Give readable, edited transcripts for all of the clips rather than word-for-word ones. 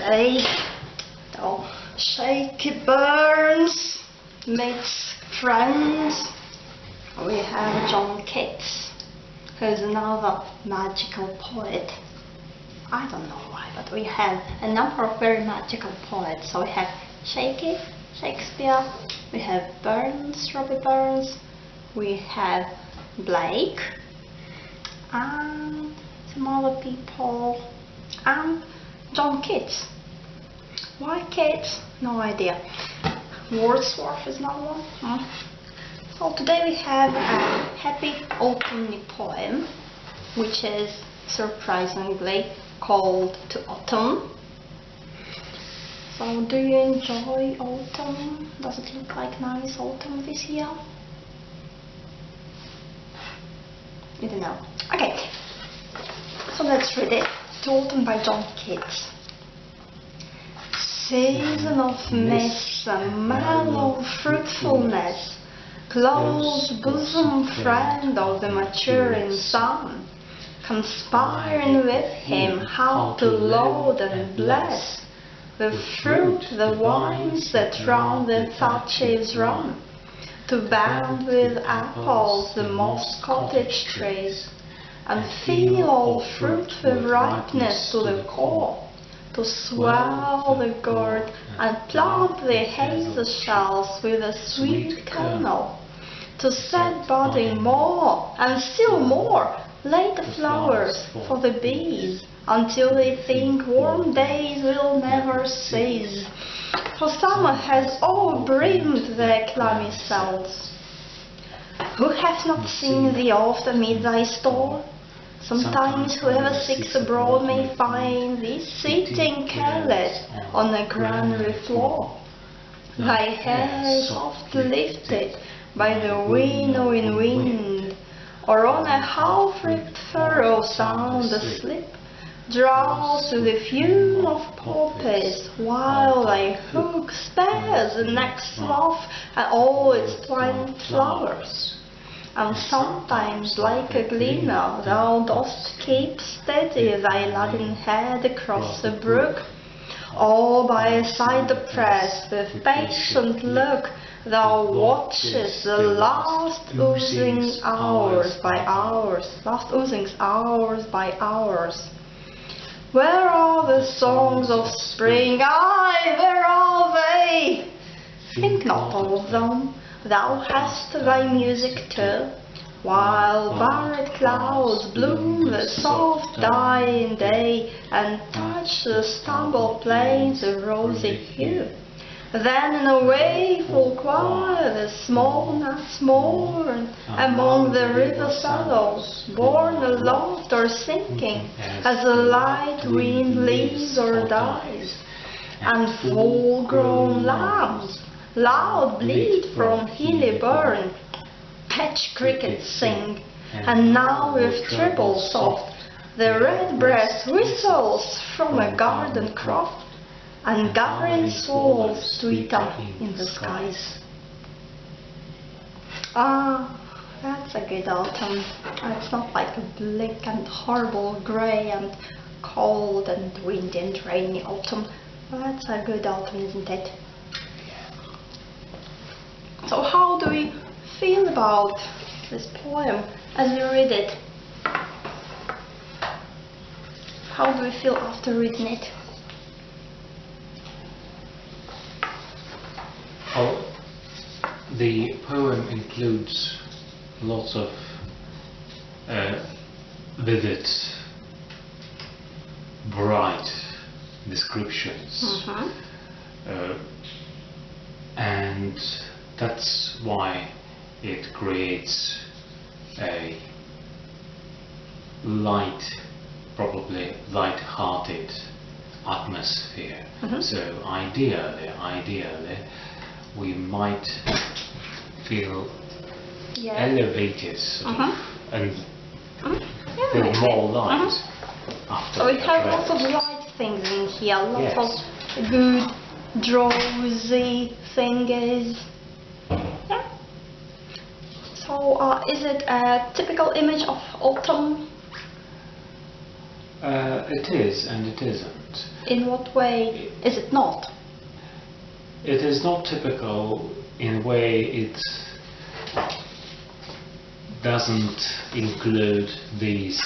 today. So, Shakeyburns meets friends. We have Keats, who's another magical poet. I don't know why, but we have a number of very magical poets. So we have Shakespeare, we have Robbie Burns, we have Blake, and some other people, and Keats. Why Keats? No idea. Wordsworth is another one. So today we have a happy autumn poem, which is surprisingly called To Autumn. So do you enjoy autumn? Does it look like nice autumn this year? You don't know. Okay, so let's read it. To Autumn by Keats. Season of mist and mellow fruitfulness, close bosom friend of the maturing sun, conspiring with him how to load and bless the fruit, the wines that round the thatches run, to bound with apples the moss cottage trees, and fill all fruit with ripeness to the core, to swell the gourd and plant the hazel shells with a sweet kernel, to set budding more and still more later flowers for the bees, until they think warm days will never cease, for summer has overbrimmed their clammy cells. Who hath not seen thee oft amid thy store? Sometimes whoever seeks abroad may find thee sitting careless on a granary floor, thy hair soft lifted by the winnowing wind, or on a half-ripped furrow sound asleep, drowse with the fume of poppies, while thy hook spares the next slough and all its twined flowers. And sometimes, like a gleaner, thou dost keep steady thy laden head across the brook, or by a cider press with patient look thou watchest the last oozings hours by hours. Where are the songs of spring? Aye, where are they? Think not of them. Thou hast thy music too, while barred clouds bloom the soft dying day, and touch the stubble plains a rosy hue. Then in a wakeful choir the small gnats mourn among the river sallows, borne aloft or sinking as the light wind leaves or dies, and full-grown lambs loud bleat from hilly burn, patch crickets sing, and now with treble soft the redbreast whistles from a garden croft, and gathering swallows twitter in the skies. Ah, that's a good autumn. It's not like a bleak and horrible grey and cold and windy and rainy autumn. That's a good autumn, isn't it? So how do we feel about this poem as we read it? How do we feel after reading it? Oh, the poem includes lots of vivid, bright descriptions, and that's why it creates a probably light-hearted atmosphere. So ideally, we might feel elevated and feel more light after. So we have lots of light things in here, lots of good, drowsy things. Yeah. So is it a typical image of autumn? It is and it isn't. In what way is it not? It is not typical in a way it doesn't include these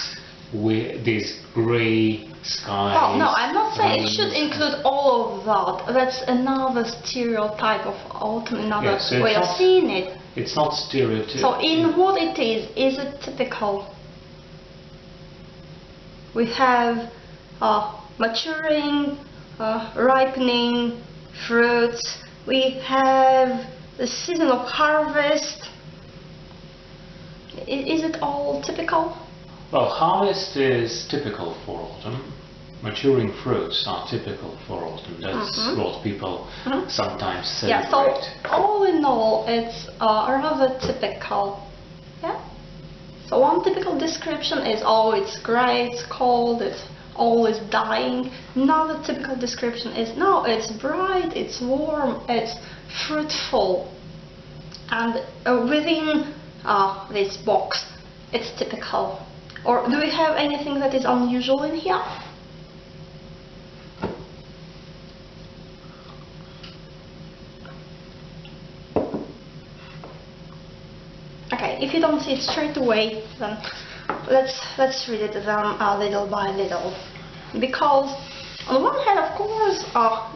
grey skies. Oh, no, I'm not saying it should include all of that. That's another stereotype of autumn, another way of seeing it. It's not stereotypical. So in what it is it typical? We have maturing, ripening fruits. We have the season of harvest. Is it all typical? Well, harvest is typical for autumn. Maturing fruits are typical for autumn. That's what people sometimes celebrate. Yeah, so all in all, it's rather typical. Yeah. So one typical description is, oh, it's grey, it's cold, it's always dying. Another typical description is, no, it's bright, it's warm, it's fruitful. And within this box, it's typical. Or do we have anything that is unusual in here? Okay, if you don't see it straight away, then let's read it little by little. Because on one hand, of course,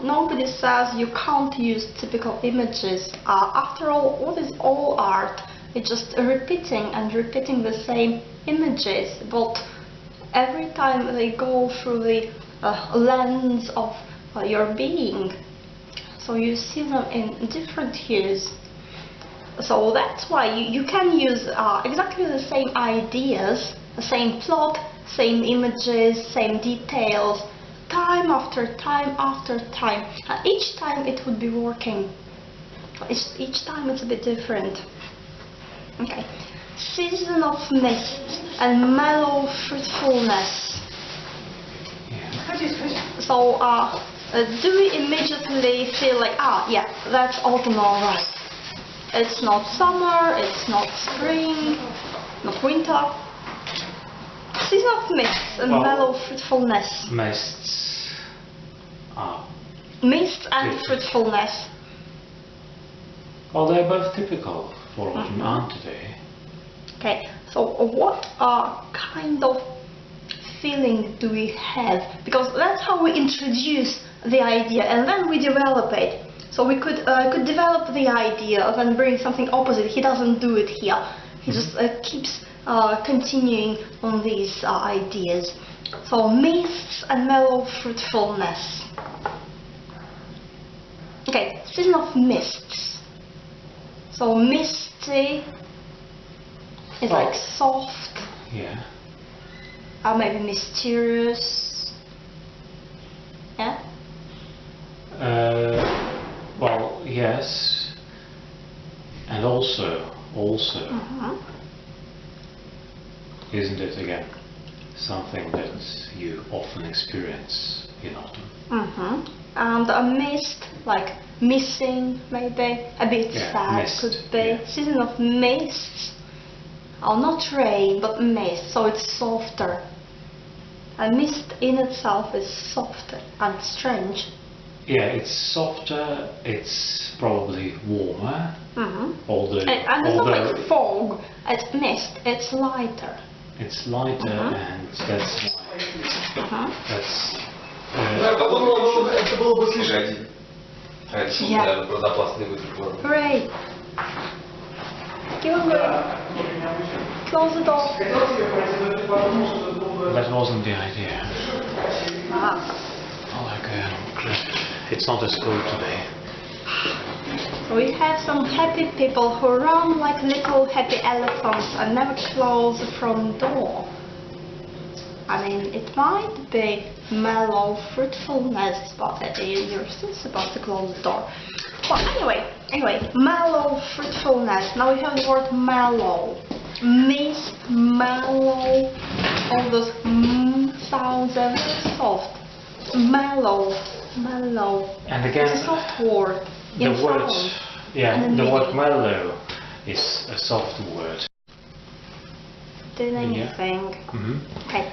nobody says you can't use typical images. After all, what is all art? It's just repeating and repeating the same images, but every time they go through the lens of your being, so you see them in different hues. So that's why you can use exactly the same ideas, the same plot, same images, same details, time after time after time. Each time it would be working. Each time it's a bit different. Okay. Season of mist and mellow fruitfulness. So do we immediately feel like, yeah, that's autumn, alright. It's not summer, it's not spring, not winter. Season of mist and mellow fruitfulness. Mists are... Mist and fruitfulness. Well, they're both typical for autumn, aren't they? Okay, so what kind of feeling do we have? Because that's how we introduce the idea and then we develop it. So we could develop the idea, then bring something opposite. He doesn't do it here. He just keeps continuing on these ideas. So mists and mellow fruitfulness. Okay, season of mists. So misty is like soft. Yeah. Or maybe mysterious. Yeah. Well, yes, and also, isn't it again something that you often experience in autumn? And a mist, like missing, maybe a bit sad, mist, could be. Season of mists. Oh, not rain, but mist, so it's softer. A mist in itself is softer and strange. Yeah, it's softer, it's probably warmer. Although, and it's not like fog, it's mist, it's lighter. It's lighter, and that's why. That's. Это было бы слишком. Это запасный выход. Great. Keep on going. Close the door. That wasn't the idea. It's not as cold today. So we have some happy people who run like little happy elephants and never close the front door. I mean, it might be mellow fruitfulness, but you're still supposed to close the door. Well, anyway, mellow fruitfulness. Now we have the word mellow. Mist, mellow, all those sounds are very soft. Mellow. And again, it's a soft word. The word mellow is a soft word. Doing anything. Mm-hmm. Okay.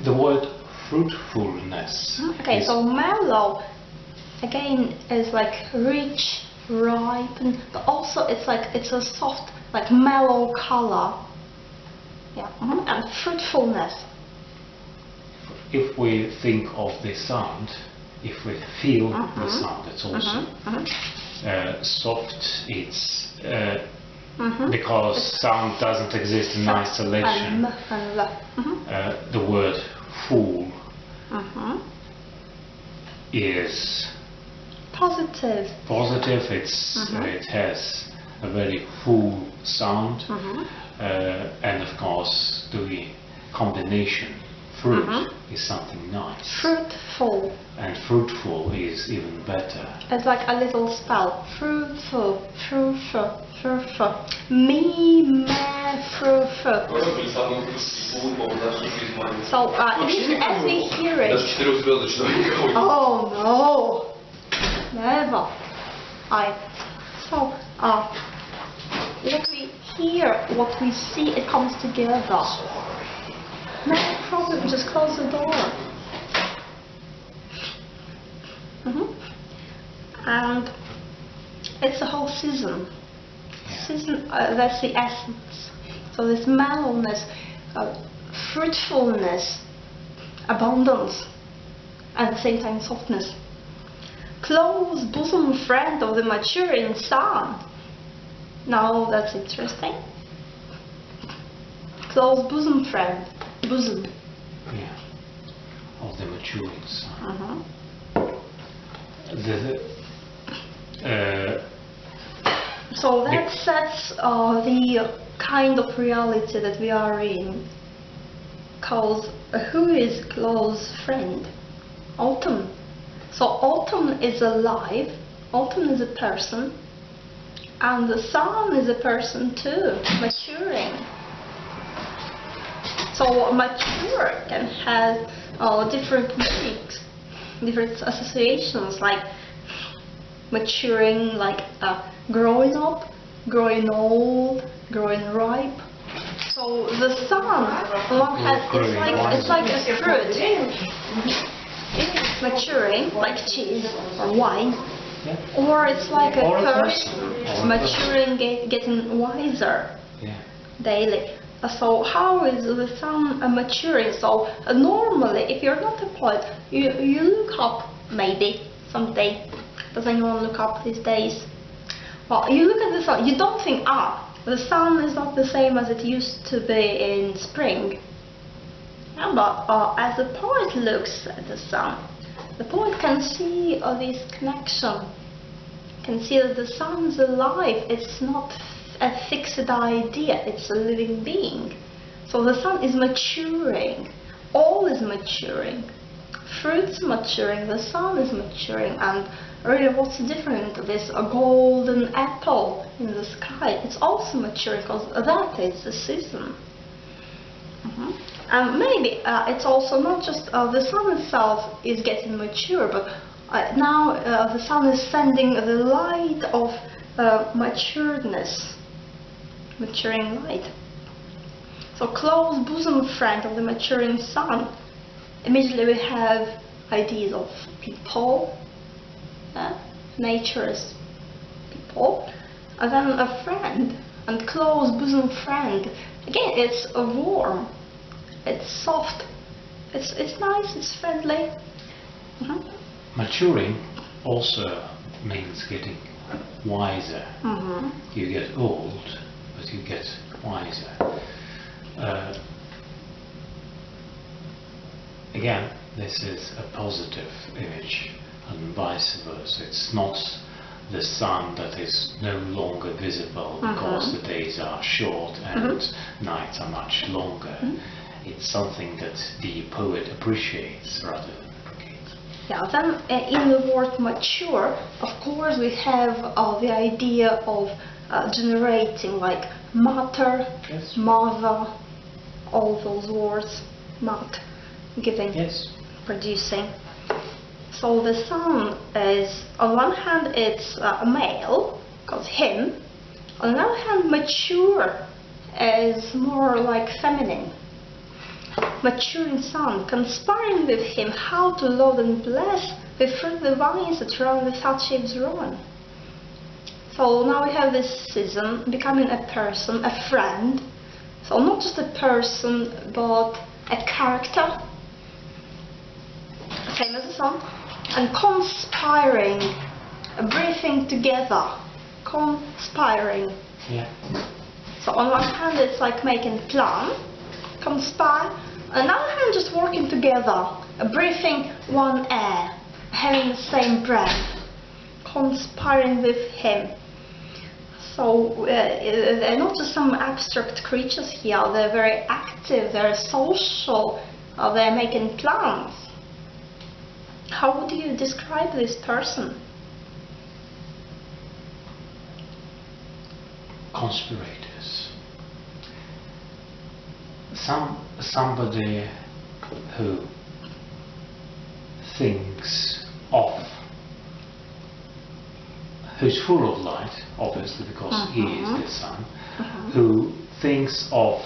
the word fruitfulness. Okay, is so mellow again is like rich, ripe, but also it's a soft, like mellow color. Yeah, and fruitfulness. If we think of the sound, if we feel the sound, it's also soft. It's because sound doesn't exist in isolation. The word fool is positive. Positive. It has a very full sound, and of course the combination fruit is something nice. Fruitful. And fruitful is even better. It's like a little spell. Fruitful, fruitful, fruitful. Me, me, fruitful. So even as we hear it. Oh no, never. So what we hear, what we see, it comes together. No problem, just close the door. And it's the whole season. That's the essence. So this mellowness, fruitfulness, abundance, at the same time softness. Close bosom friend of the maturing sun. Now that's interesting. Close bosom friend. Bosom. Yeah. Of the maturing sun. So that sets the kind of reality that we are in. Because who is close friend? Autumn. So autumn is alive. Autumn is a person. And the sun is a person too, maturing. So mature can have different meanings, different associations, like maturing, like growing up, growing old, growing ripe. So the sun, on one hand, it's like a fruit. It's maturing, like cheese or wine, or it's like a person maturing, getting wiser daily. So how is the sun maturing? So normally, if you're not a poet, you look up maybe someday. Does anyone look up these days? Well, you look at the sun, you don't think, the sun is not the same as it used to be in spring. Yeah, but as the poet looks at the sun, the poet can see this connection, can see that the sun is alive. It's not a fixed idea, it's a living being. So the sun is maturing, all is maturing. Fruits maturing, the sun is maturing, and really what's different? This golden apple in the sky, it's also maturing because that is the season. And maybe it's also not just the sun itself is getting mature, but now the sun is sending the light of maturedness. Maturing light. So close bosom friend of the maturing sun. Immediately we have ideas of people, nature is people, and then a friend, and close bosom friend. Again, it's warm, it's soft, it's nice, it's friendly. Maturing also means getting wiser. You get old, but you get wiser. Again, this is a positive image, and vice versa. It's not the sun that is no longer visible because the days are short and nights are much longer. It's something that the poet appreciates rather than replicates. Yeah, then in the word mature, of course we have the idea of generating, like matter, mother, all those words, mat, giving, producing. So the sun is, on one hand it's a male, because him. On the other hand, mature is more like feminine. maturing sun, conspiring with him how to load and bless with fruit the vines that round the thatched eaves run. So now we have this season becoming a person, a friend. So not just a person, but a character, same as the sun, and conspiring, breathing together, conspiring. Yeah. So on one hand it's like making plan, conspire, on the other hand just working together, breathing one air, having the same breath, conspiring with him. So they're not just some abstract creatures here, they're very active, they're social, they're making plans. How would you describe this person? Conspirators. Somebody who thinks of, who's full of light, obviously because he is the sun, who thinks of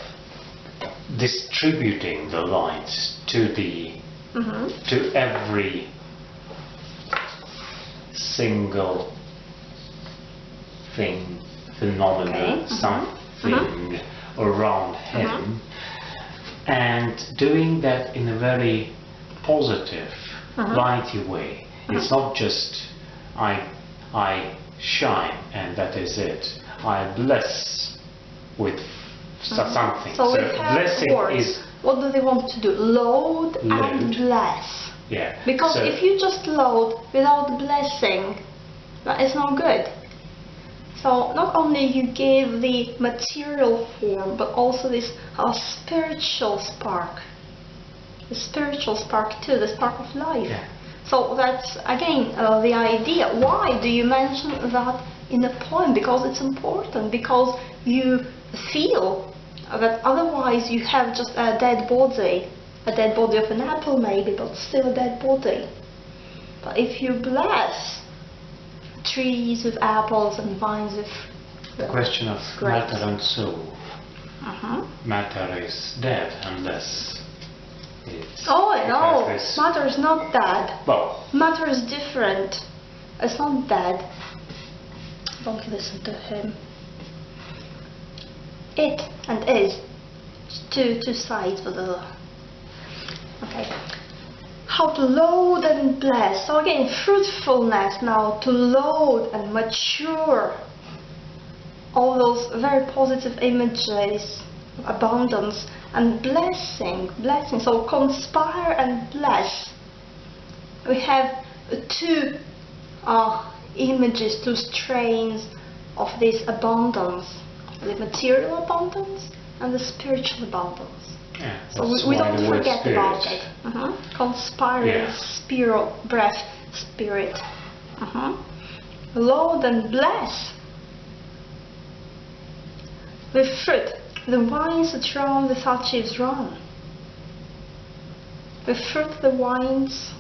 distributing the light to the to every single thing, phenomenon, something around him, and doing that in a very positive, lighty way. It's not just I shine and that is it. I bless with something. So we have blessing words. is. What do they want to do? Load and bless. Yeah. Because so if you just load without blessing, that is no good. So not only you give the material form, but also this spiritual spark. The spiritual spark too, the spark of life. Yeah. So that's again the idea. Why do you mention that in a poem? Because it's important. Because you feel that otherwise you have just a dead body of an apple maybe, but still a dead body. But if you bless trees with apples and vines with the question of grapes. matter and soul. Matter is dead unless it's. Oh no, this. matter is not dead. Well, matter is different. It's not dead. Don't listen to him. It and is two sides of the. Okay. How to load and bless. So again, fruitfulness now, to load and mature. All those very positive images, abundance and blessing. So conspire and bless. We have two images, two strains of this abundance. The material abundance and the spiritual abundance. yeah, So we don't forget about it. Conspiring, spirit, breath, spirit. Load and bless. With fruit, the vines that round the thatched eaves run. With fruit, the vines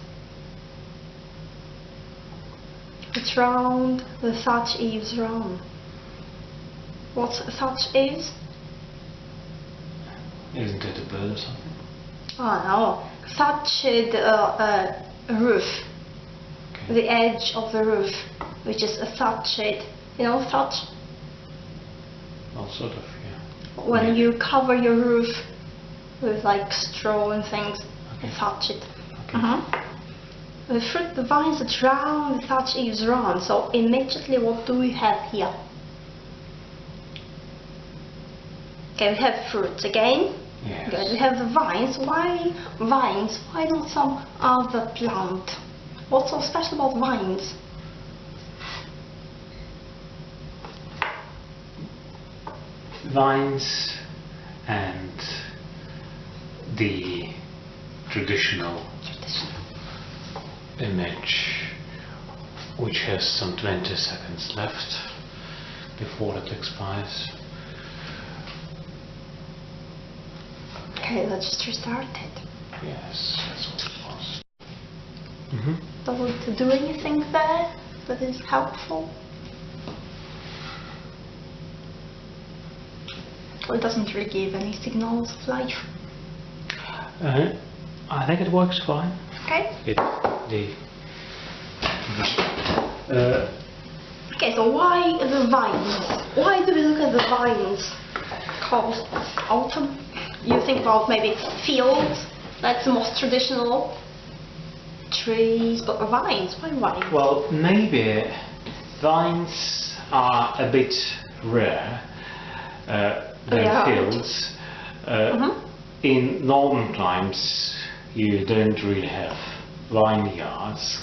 that round the thatched eaves run. What's thatched eaves? Isn't it a bird or something? Oh no, thatched roof. Okay. The edge of the roof, which is a thatched, you know, thatch? Well, sort of, yeah. When you cover your roof with like straw and things, Okay. thatch it. Okay. The fruit, the vines that round the thatched eaves run. So immediately what do we have here? Okay, we have fruits again. Yes. Good. We have the vines. Why vines? Why not some other plant? What's so special about vines? Vines and the traditional image, which has some 20 seconds left before it expires. Okay, let's just restart it. Yes, that's what it was. Does it do anything there that is helpful? Or it doesn't really give any signals of life? I think it works fine. Okay. Okay, so why the vines? Why do we look at the vines? Because autumn. You think about maybe fields. That's the most traditional. Trees, but vines. Why vines? Well, maybe vines are a bit rare than fields. In northern climes, you don't really have vineyards.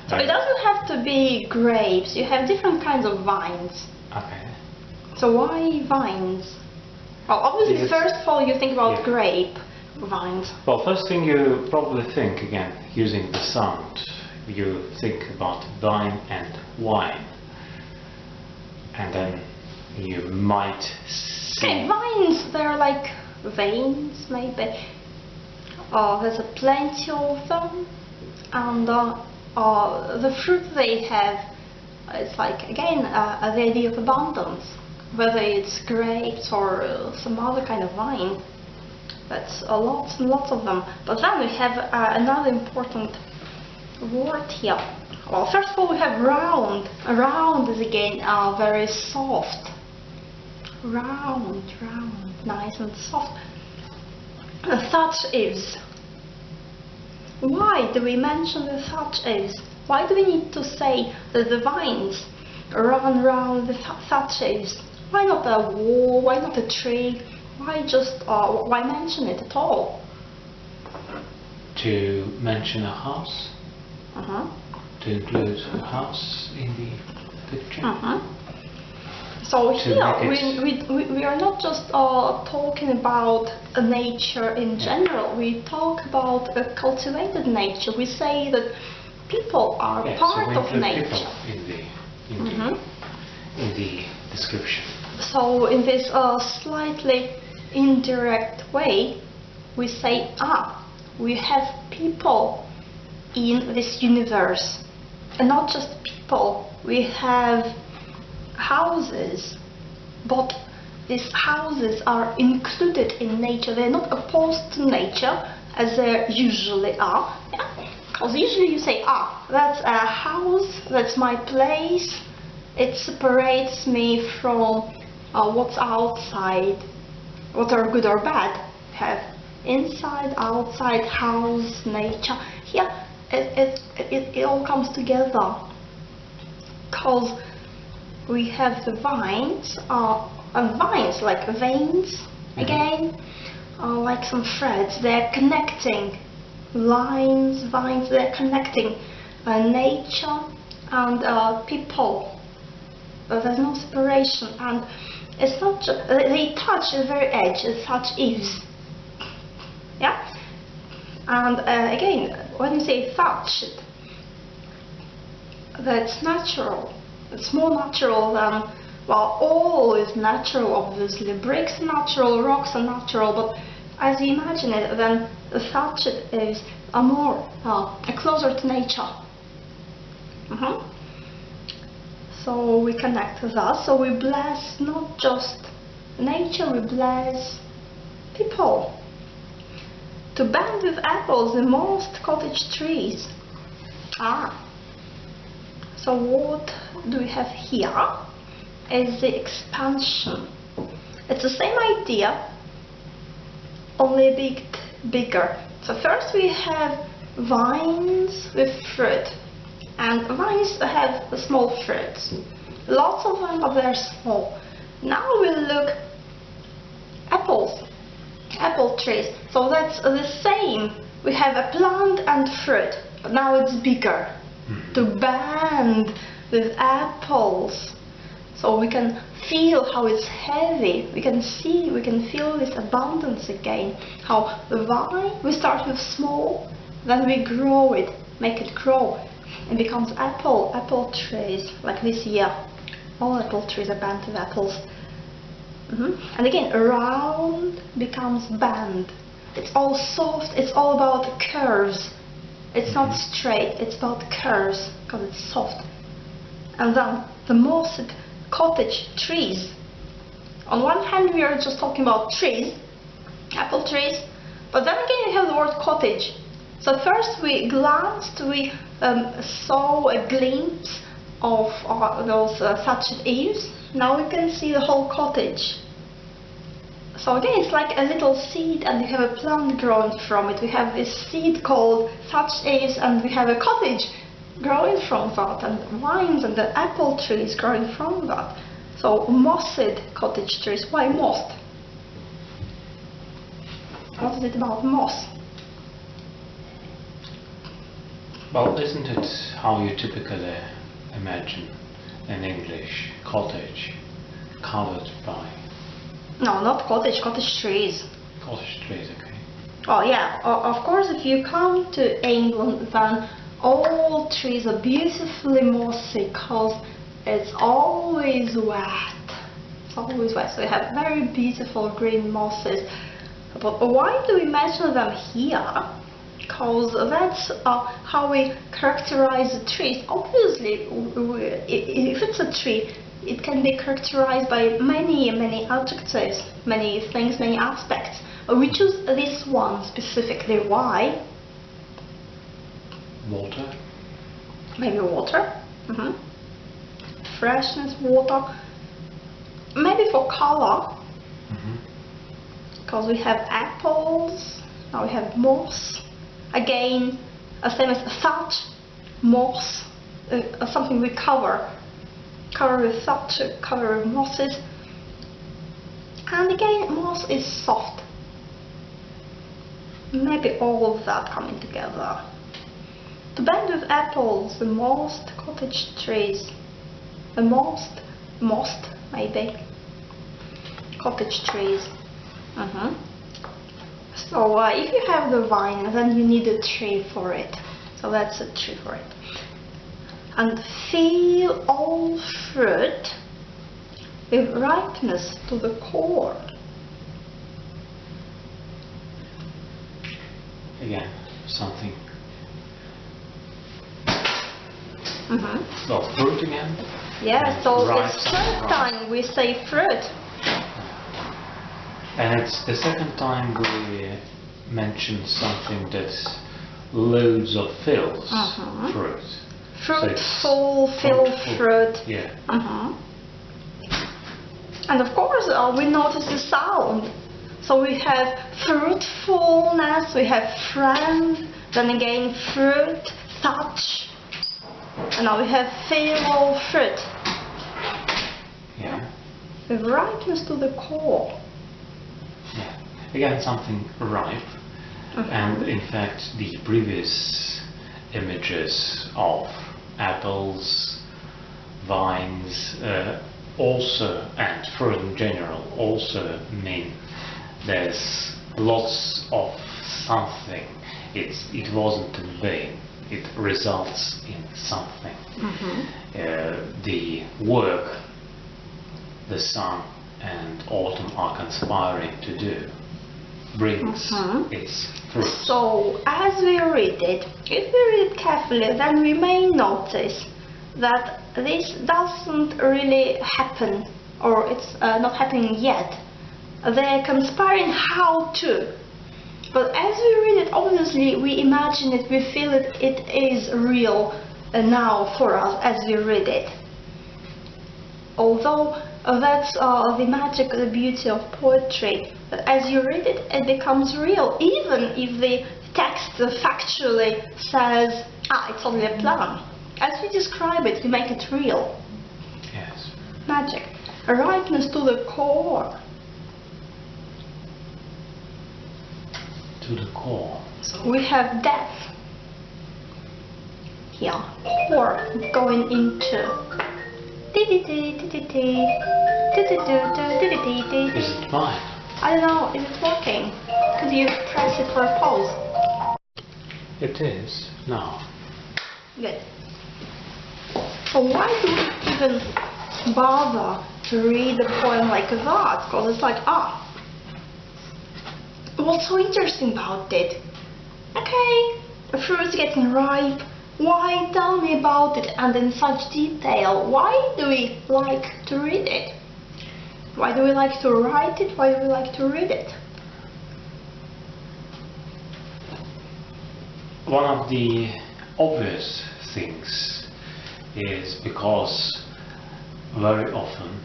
So it doesn't have to be grapes. You have different kinds of vines. Okay. So why vines? Well, obviously, first of all, you think about grape vines. Well, first thing you probably think, again, using the sound, you think about vine and wine. And then you might see... Okay, vines, they're like veins, maybe. There's plenty of them. And the fruit they have, it's like, again, the idea of abundance. Whether it's grapes or some other kind of vine. That's lots and lots of them. But then we have another important word here. Well, first of all, we have round. Round is again very soft. Round, nice and soft. Such is. Why do we mention the such is? Why do we need to say that the vines run round the such is? Why not a wall? Why not a tree? Why just, why mention it at all? To mention a house? To include a house in the picture? So here, we are not just talking about nature in general, we talk about a cultivated nature. We say that people are part of nature. In the description. So in this slightly indirect way, we say, we have people in this universe. And not just people, we have houses, but these houses are included in nature. They're not opposed to nature, as they usually are. Because usually you say, that's a house, that's my place, it separates me from what's outside. What are good or bad? Have inside, outside, house, nature. Here, it all comes together. Because we have the vines, and vines like veins, again, like some threads. They're connecting lines, vines. They're connecting nature and people. There's no separation, and it's not just, they touch the very edge, such is. Yeah? And again, when you say touch, that's natural. It's more natural than, well, all is natural, obviously. Bricks are natural, rocks are natural, but as you imagine it, then the touch is more closer to nature. So we connect with us, so we bless not just nature, we bless people. To band with apples in most cottage trees. So what do we have here is the expansion. It's the same idea, only a bit bigger. So first we have vines with fruit. And vines have small fruits. Lots of them, but they're small. Now we'll look apples, apple trees. So that's the same. We have a plant and fruit, but now it's bigger. To band with apples. So we can feel how it's heavy. We can see, we can feel this abundance again. How the vine, we start with small, then we grow it, make it grow. It becomes apple trees, like this year. All apple trees are band with apples. And again, round becomes band. It's all soft, it's all about curves. It's not straight, it's about curves, because it's soft. And then the mossed cottage trees. On one hand, we are just talking about trees, apple trees, But then again you have the word cottage. So first we glanced, we saw a glimpse of those thatched eaves. Now we can see the whole cottage. So again it's like a little seed and you have a plant growing from it. We have this seed called thatched eaves and we have a cottage growing from that, and vines and the apple trees growing from that. So mossed cottage trees. Why mossed? What is it about moss? Well, isn't it how you typically imagine an English cottage covered by No, not cottage, cottage trees. cottage trees? Okay. Oh yeah, of course if you come to England then all trees are beautifully mossy because it's always wet. It's always wet, so you have very beautiful green mosses. But why do we mention them here? Because that's how we characterize the trees. Obviously, if it's a tree, it can be characterized by many adjectives, many things, many aspects. We choose this one specifically. Why? Water. Maybe water. Freshness, water. Maybe for color. Because we have apples, now we have moss. Again, same as thatch, moss, something we cover with thatch, cover with mosses. And again, moss is soft. Maybe all of that coming together. To blend with apples, the mossed cottage trees, the mossed maybe, cottage trees. So if you have the vine, then you need a tree for it. So that's a tree for it. And fill all fruit with ripeness to the core. Again, something. Well, fruit again. Yeah, so Ripe, it's third time we say fruit. And it's the second time we mention something that's loads of fills fruit. Fruitful, filled fruit. Yeah. And of course we notice the sound. So we have fruitfulness, we have friend, then again fruit, touch, and now we have fill fruit. Yeah. With ripeness to the core. Yeah. Again, something ripe. And in fact, the previous images of apples, vines, also, and fruit in general, also mean there's lots of something. It wasn't in vain. It results in something. The work the sun and autumn are conspiring to do brings its fruit. So as we read it, if we read it carefully, then we may notice that this doesn't really happen, or it's not happening yet. They're conspiring how to. But as we read it, obviously we imagine it, we feel it, it is real now for us as we read it. Although that's the magic, the beauty of poetry. That as you read it, it becomes real, even if the text factually says, it's only a plan. As we describe it, we make it real. Yes. Magic. A ripeness to the core. To the core. So we have depth. Here, core going into. Is it mine? I don't know, is it working? Could you press it for a pause? It is now. Good. So why do we even bother to read a poem like that? Because it's like, what's so interesting about it? Okay, the fruit's getting ripe. Why tell me about it and in such detail? Why do we like to read it? Why do we like to write it? Why do we like to read it? one of the obvious things is because very often,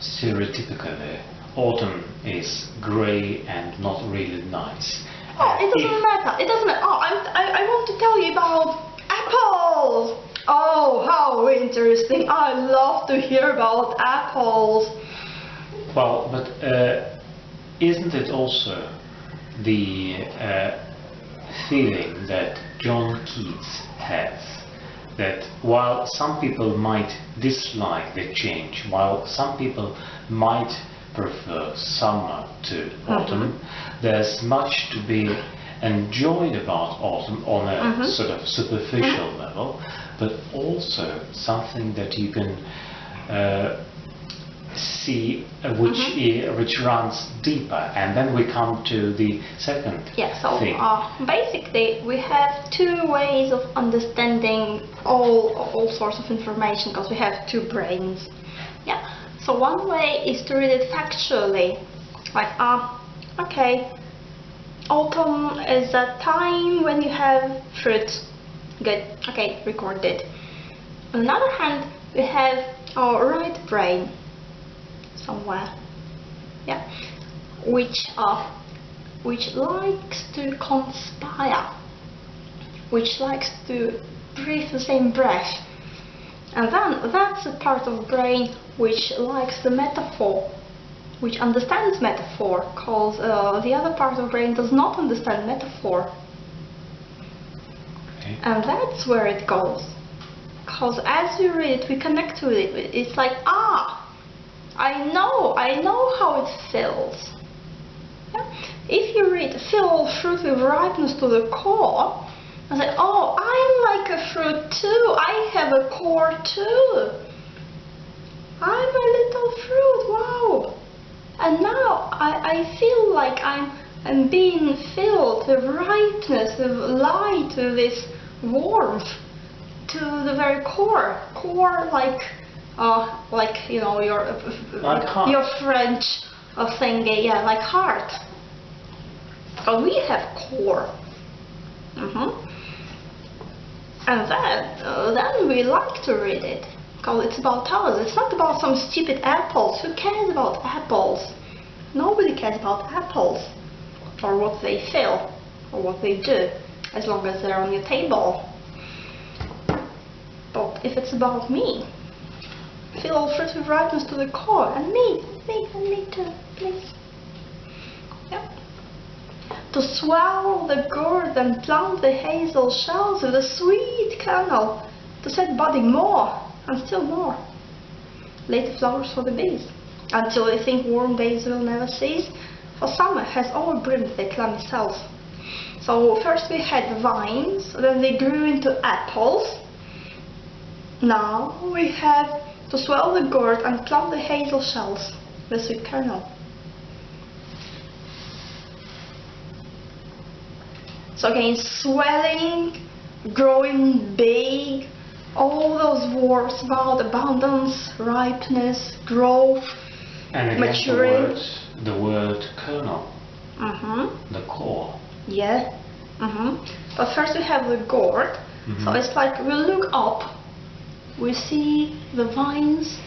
stereotypically, autumn is grey and not really nice. Oh, it doesn't matter. It doesn't matter. Oh, I want to tell you about apples. Oh, how interesting. I love to hear about apples. Well, but isn't it also the feeling that John Keats has, that while some people might dislike the change, while some people might prefer summer to autumn, there's much to be enjoyed about autumn on a sort of superficial level, but also something that you can see which runs deeper. And then we come to the second thing. Basically we have two ways of understanding all sorts of information, because we have two brains. Yeah. So one way is to read it factually, like okay, autumn is that time when you have fruit. Good. Okay, recorded. On the other hand, we have our right brain somewhere, yeah, which likes to conspire, which likes to breathe the same breath, and then that's a part of brain which likes the metaphor, which understands metaphor, because the other part of brain does not understand metaphor. Okay. And that's where it goes, because as we read it, we connect with it. It's like, I know how it feels. Yeah? If you read "fill fruit with ripeness to the core," I say, oh, I'm like a fruit too. I have a core too. I'm a little fruit. Wow. And now I feel like I'm being filled with ripeness, with light, with this warmth to the very core. Core, like you know, your French thingy, yeah, like heart. But we have core. And then we like to read it, because it's about us. It's not about some stupid apples. Who cares about apples? Nobody cares about apples, or what they feel, or what they do, as long as they're on your table. But if it's about me, fill fruit with ripeness to the core, and me too, please. Yeah. To swell the gourd and plump the hazel shells with a sweet kernel, to set budding more, and still more. Later flowers for the bees, until they think warm days will never cease, for summer has overbrimmed their clammy cells. So first we had vines, then they grew into apples. Now we have to swell the gourd and plump the hazel shells with sweet kernel. So again, swelling, growing big, all those words about abundance, ripeness, growth, and again, maturing. The word kernel, the core. Yeah. But first we have the gourd. So it's like we look up, we see the vines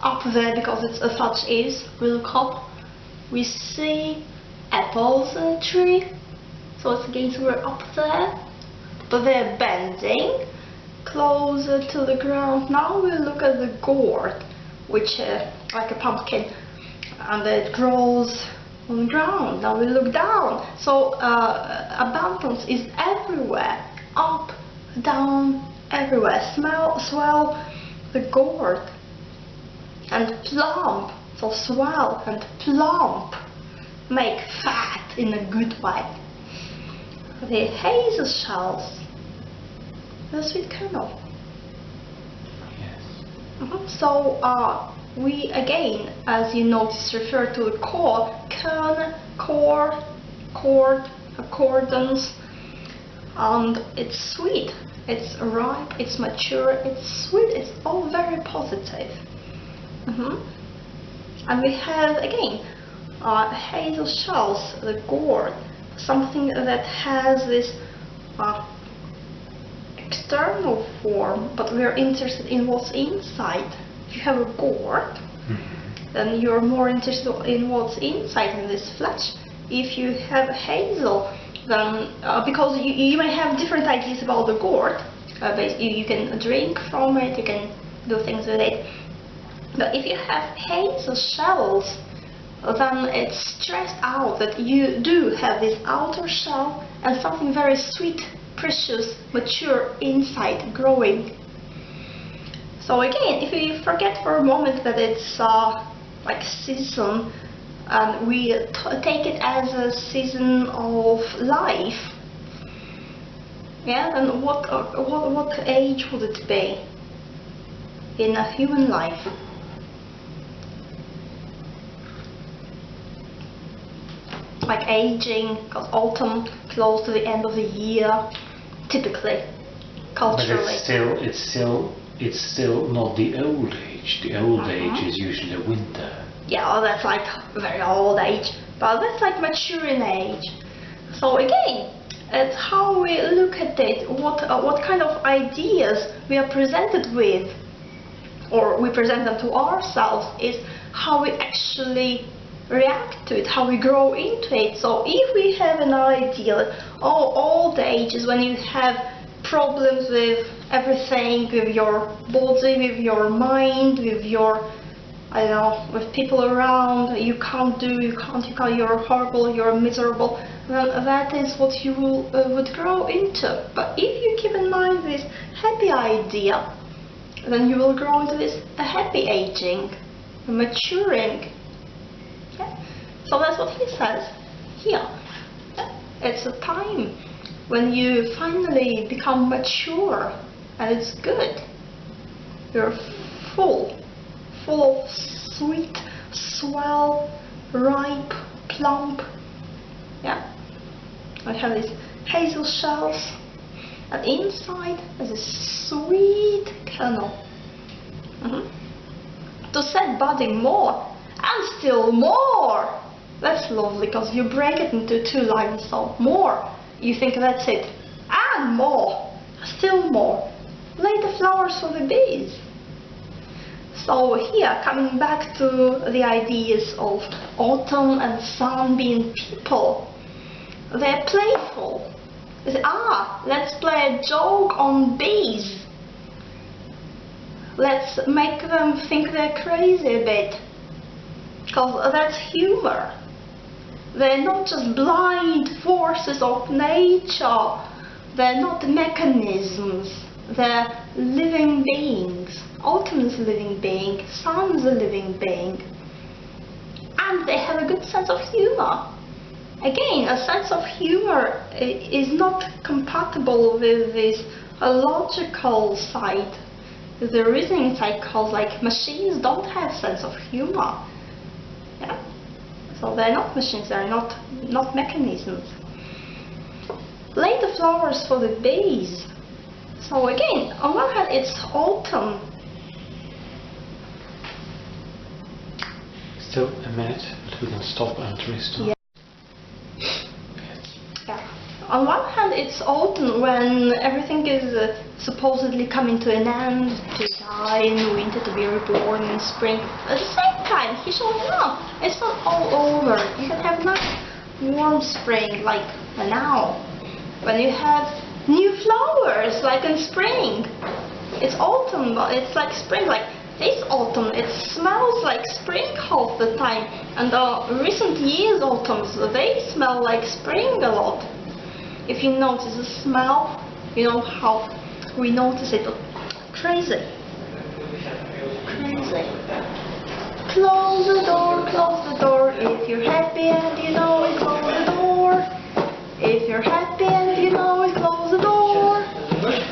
up there, because it's a thatch eaves. We look up, we see apples in a tree. So it's again, so we're up there, but they're bending closer to the ground. Now we look at the gourd, which like a pumpkin, and it grows on the ground. Now we look down. So abundance is everywhere, up, down, everywhere. Swell the gourd, and plump. So swell and plump, make fat in a good way. The hazel shells, the sweet kernel. Yes. So we again, as you notice, refer to the core, kern, core, chord, accordance, and it's sweet, it's ripe, it's mature, it's sweet, it's all very positive. And we have again hazel shells, the gourd, something that has this external form, but we are interested in what's inside. If you have a gourd, then you're more interested in what's inside in this flesh. If you have hazel, then because you may have different ideas about the gourd, you can drink from it, you can do things with it. But if you have hazel shells, then it's stressed out that you do have this outer shell and something very sweet, precious, mature inside growing. So again, if we forget for a moment that it's like season, and we take it as a season of life, yeah, then what age would it be in a human life? Like aging, because autumn close to the end of the year, typically, culturally. But it's still not the old age. The old age is usually winter. Yeah, well, that's like very old age, but that's like maturing age. So again, it's how we look at it, what kind of ideas we are presented with, or we present them to ourselves, is how we actually react to it, how we grow into it. So if we have an idea that old age is when you have problems with everything, with your body, with your mind, with your, I don't know, with people around, you're horrible, you're miserable, then that is what you would grow into. But if you keep in mind this happy idea, then you will grow into this happy aging, maturing. Yeah? So that's what he says here. Yeah? It's a time when you finally become mature, and it's good. You're full of sweet, swell, ripe, plump. Yeah. I have these hazel shells, and inside is a sweet kernel. To set budding more, and still more. That's lovely, because you break it into two lines, so more. You think that's it, and more, still more. Lay the flowers for the bees. So here, coming back to the ideas of autumn and sun being people, they're playful. They say, let's play a joke on bees. Let's make them think they're crazy a bit, because that's humor. They're not just blind forces of nature. They're not mechanisms. They're living beings. Autumn is a living being. Sun is a living being. And they have a good sense of humor. Again, a sense of humor is not compatible with this logical side. The reasoning side calls, like, machines don't have sense of humor. Yeah? So they're not machines, they're not mechanisms. Lay the flowers for the bees. So again, on one hand it's autumn. Still a minute, but we can stop and restart. Yeah. On one hand it's autumn, when everything is supposedly coming to an end, to die in winter, to be reborn in spring. At the same time, he shows, no, it's not all over. You can have nice warm spring like now, when you have new flowers like in spring. It's autumn, but it's like spring. Like this autumn, it smells like spring half the time, and the recent years' autumns, they smell like spring a lot. If you notice the smell, you know how we notice it. Crazy. Crazy. Close the door if you're happy and you know it, close the door. If you're happy and you know it, close the door.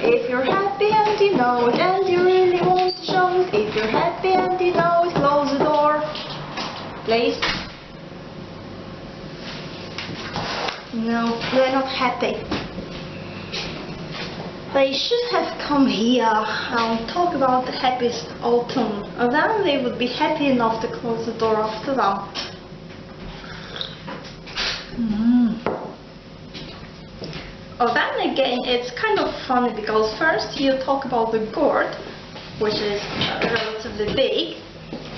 If you're happy and you know it and you really want to show it, if you're happy and you know it, close the door. Please. No, they're not happy. They should have come here and talk about the happiest autumn, and then they would be happy enough to close the door after them. Oh, then again, it's kind of funny because first you talk about the gourd, which is relatively big,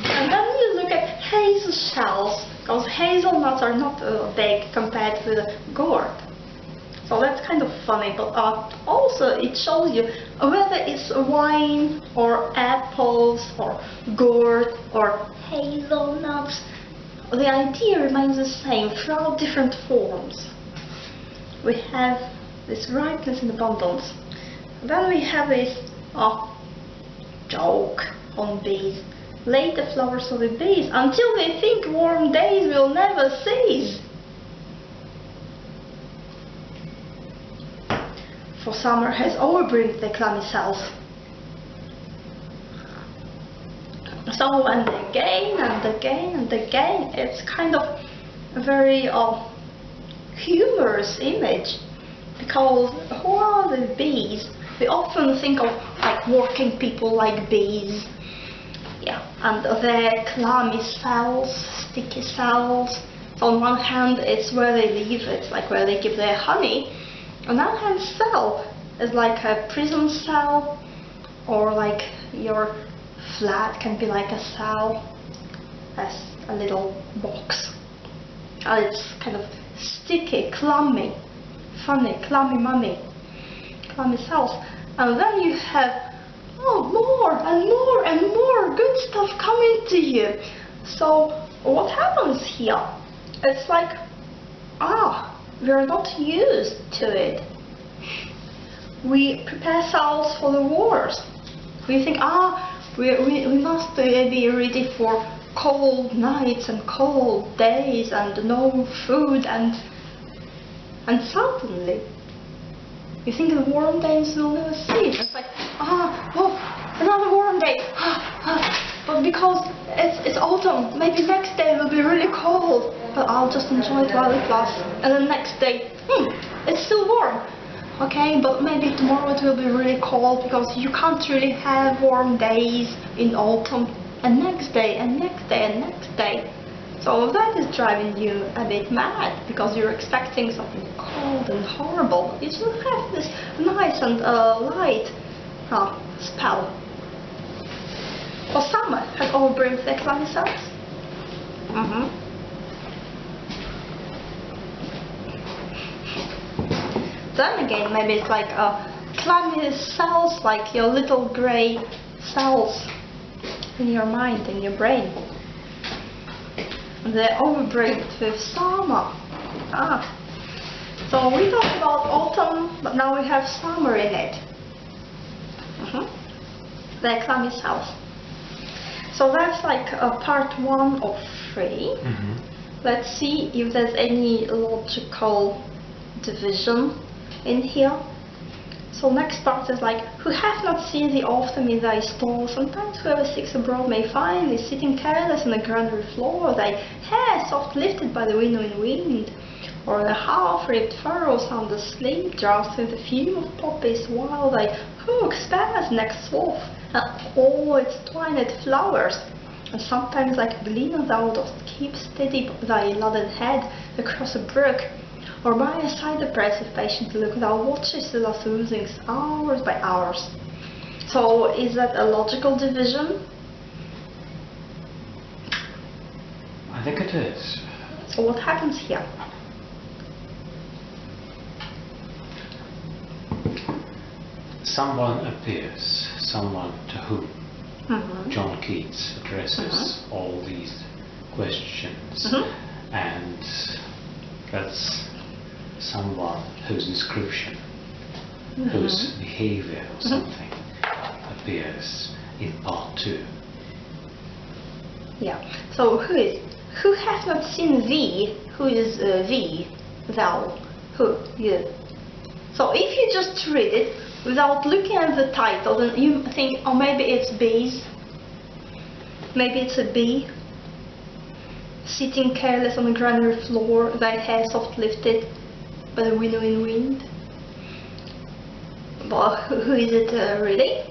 and then you look at hazel shells, because hazelnuts are not big compared to the gourd. So that's kind of funny, but also it shows you whether it's wine or apples or gourd or hazelnuts, the idea remains the same throughout different forms. We have this ripeness in abundance. Then we have this joke on bees. Lay the flowers for the bees until they think warm days will never cease. For summer has overbreathed the clammy cells. So, and again and again and again, it's kind of a very humorous image, because who are the bees? We often think of like working people like bees, yeah, and their clammy cells, sticky cells. So on one hand, it's where they live, it's like where they give their honey. On the other hand, cell is like a prison cell, or like your flat can be like a cell, as a little box. And it's kind of sticky, clammy, funny, clammy cells. And then you have more and more and more good stuff coming to you. So what happens here? It's like, we're not used to it. We prepare cells for the wars. We think, we must be ready for cold nights and cold days and no food, and suddenly you think the warm days will never cease. It's like, another warm day. But because it's autumn, maybe next day will be really cold, but I'll just enjoy it while it lasts. And the next day, it's still warm. Okay, but maybe tomorrow it will be really cold, because you can't really have warm days in autumn. And next day, and next day, and next day. So that is driving you a bit mad, because you're expecting something cold and horrible. You should have this nice and light spell. Or summer has overbreathed the clammy cells. Then again, maybe it's like clammy cells, like your little grey cells in your mind, in your brain. They're overbreathed with summer. So we talked about autumn, but now we have summer in it. They're clammy cells. So that's like part 1 of 3. Let's see if there's any logical division in here. So next part is like, who have not seen the autumn in thy store, sometimes whoever seeks abroad may find thee sitting careless on the granary floor, thy hair soft lifted by the winnowing wind, or the half-ribbed furrows under sleep drowsed through the fume of poppies, while thy hook spans next swath, and all its twined flowers. And sometimes like a gleaner thou dost keep steady thy laden head across a brook, or by a cider press with patient look thou watchest the last oozings hours by hours. So is that a logical division? I think it is. So what happens here? Someone appears, someone to whom John Keats addresses all these questions, and that's someone whose description, whose behavior or something appears in part 2. Yeah. So who has not seen thee? Who is thee? Thou? Who? You? So if you just read it without looking at the title, then you think, oh, maybe it's bees. Maybe it's a bee sitting careless on the granary floor, thy hair soft lifted by the winnowing wind. But who is it really?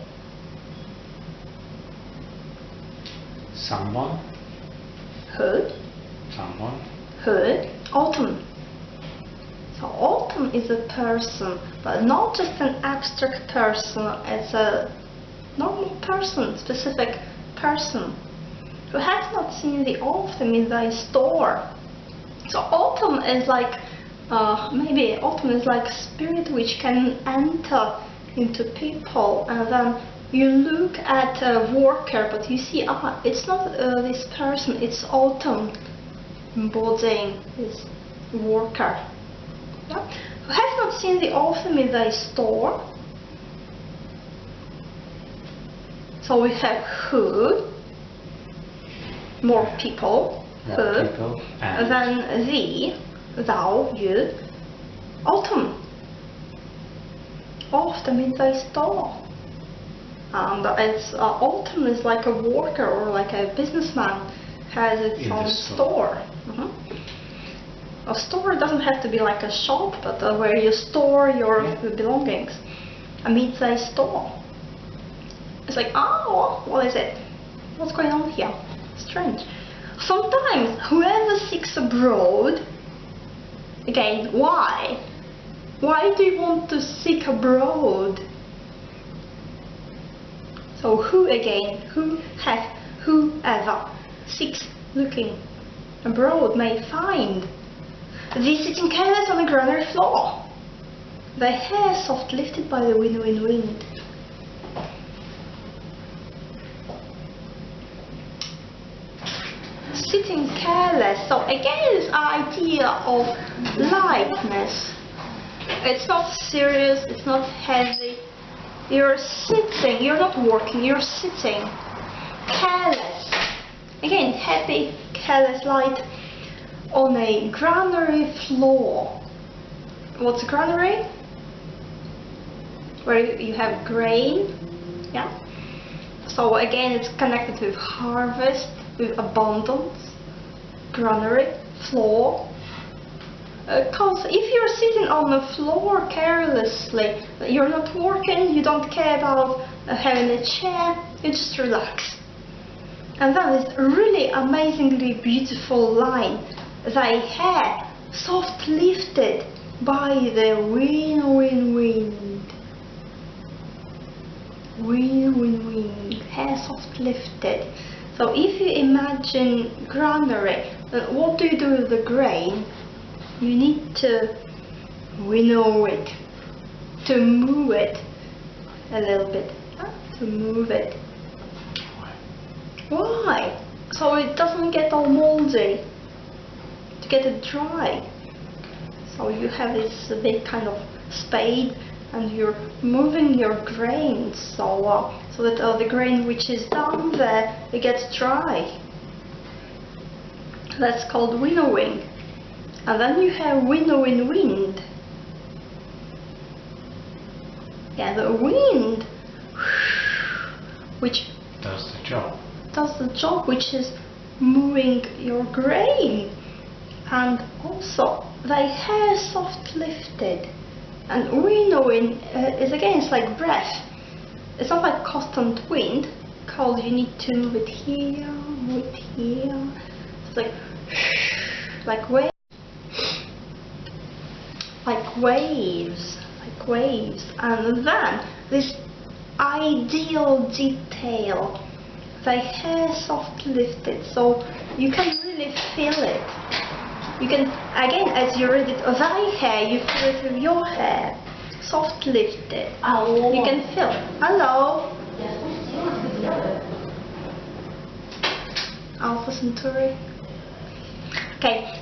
Someone. Who? Someone. Who? Autumn. So autumn autumn is a person, but not just an abstract person, it's a normal person, specific person. Who has not seen the autumn in thy store? So autumn is like, maybe autumn is like a spirit which can enter into people, and then you look at a worker, but you see, it's not this person, it's autumn embodying this worker. Yeah? Who has not seen the autumn in thy store? So we have who, more people, who, people, then thee, thou, you, autumn. Autumn in thy store. And it's, autumn is like a worker or like a businessman has its in own the store. A store doesn't have to be like a shop, but where you store your belongings. I mean, it's a store. It's like, oh, what is it? What's going on here? Strange. Sometimes, whoever seeks abroad, again, why? Why do you want to seek abroad? So who again? Whoever seeks looking abroad may find thee sitting careless on the granary floor, thy hair soft lifted by the winnowing wind. Sitting careless. So again, this idea of lightness. It's not serious, it's not heavy. You're sitting, you're not working, you're sitting. Careless. Again, happy, careless, light on a granary floor. What's a granary? Where you have grain. Yeah. So again, it's connected with harvest, with abundance. Granary, floor. Because if you're sitting on the floor carelessly, you're not working, you don't care about having a chair, you just relax. And that is a really amazingly beautiful line. Thy hair soft lifted by the winnowing wind. Winnowing wind, hair soft lifted. So if you imagine granary, what do you do with the grain? You need to winnow it, to move it a little bit, to move it. Why? So it doesn't get all moldy, to get it dry. So you have this big kind of spade and you're moving your grain so that the grain which is down there, it gets dry. That's called winnowing. And then you have winnowing wind. Yeah, the wind which does the job. Does the job, which is moving your grain. And also thy hair soft lifted. And winnowing is again, it's like breath. It's not like constant wind, because you need to move it here, move it here. It's like waves. Like waves, and then this ideal detail, thy hair soft lifted, so you can really feel it. You can, again, as you read it, thy hair, you feel it with your hair, soft lifted. Hello. You can feel. Hello. Alpha Centauri. Okay.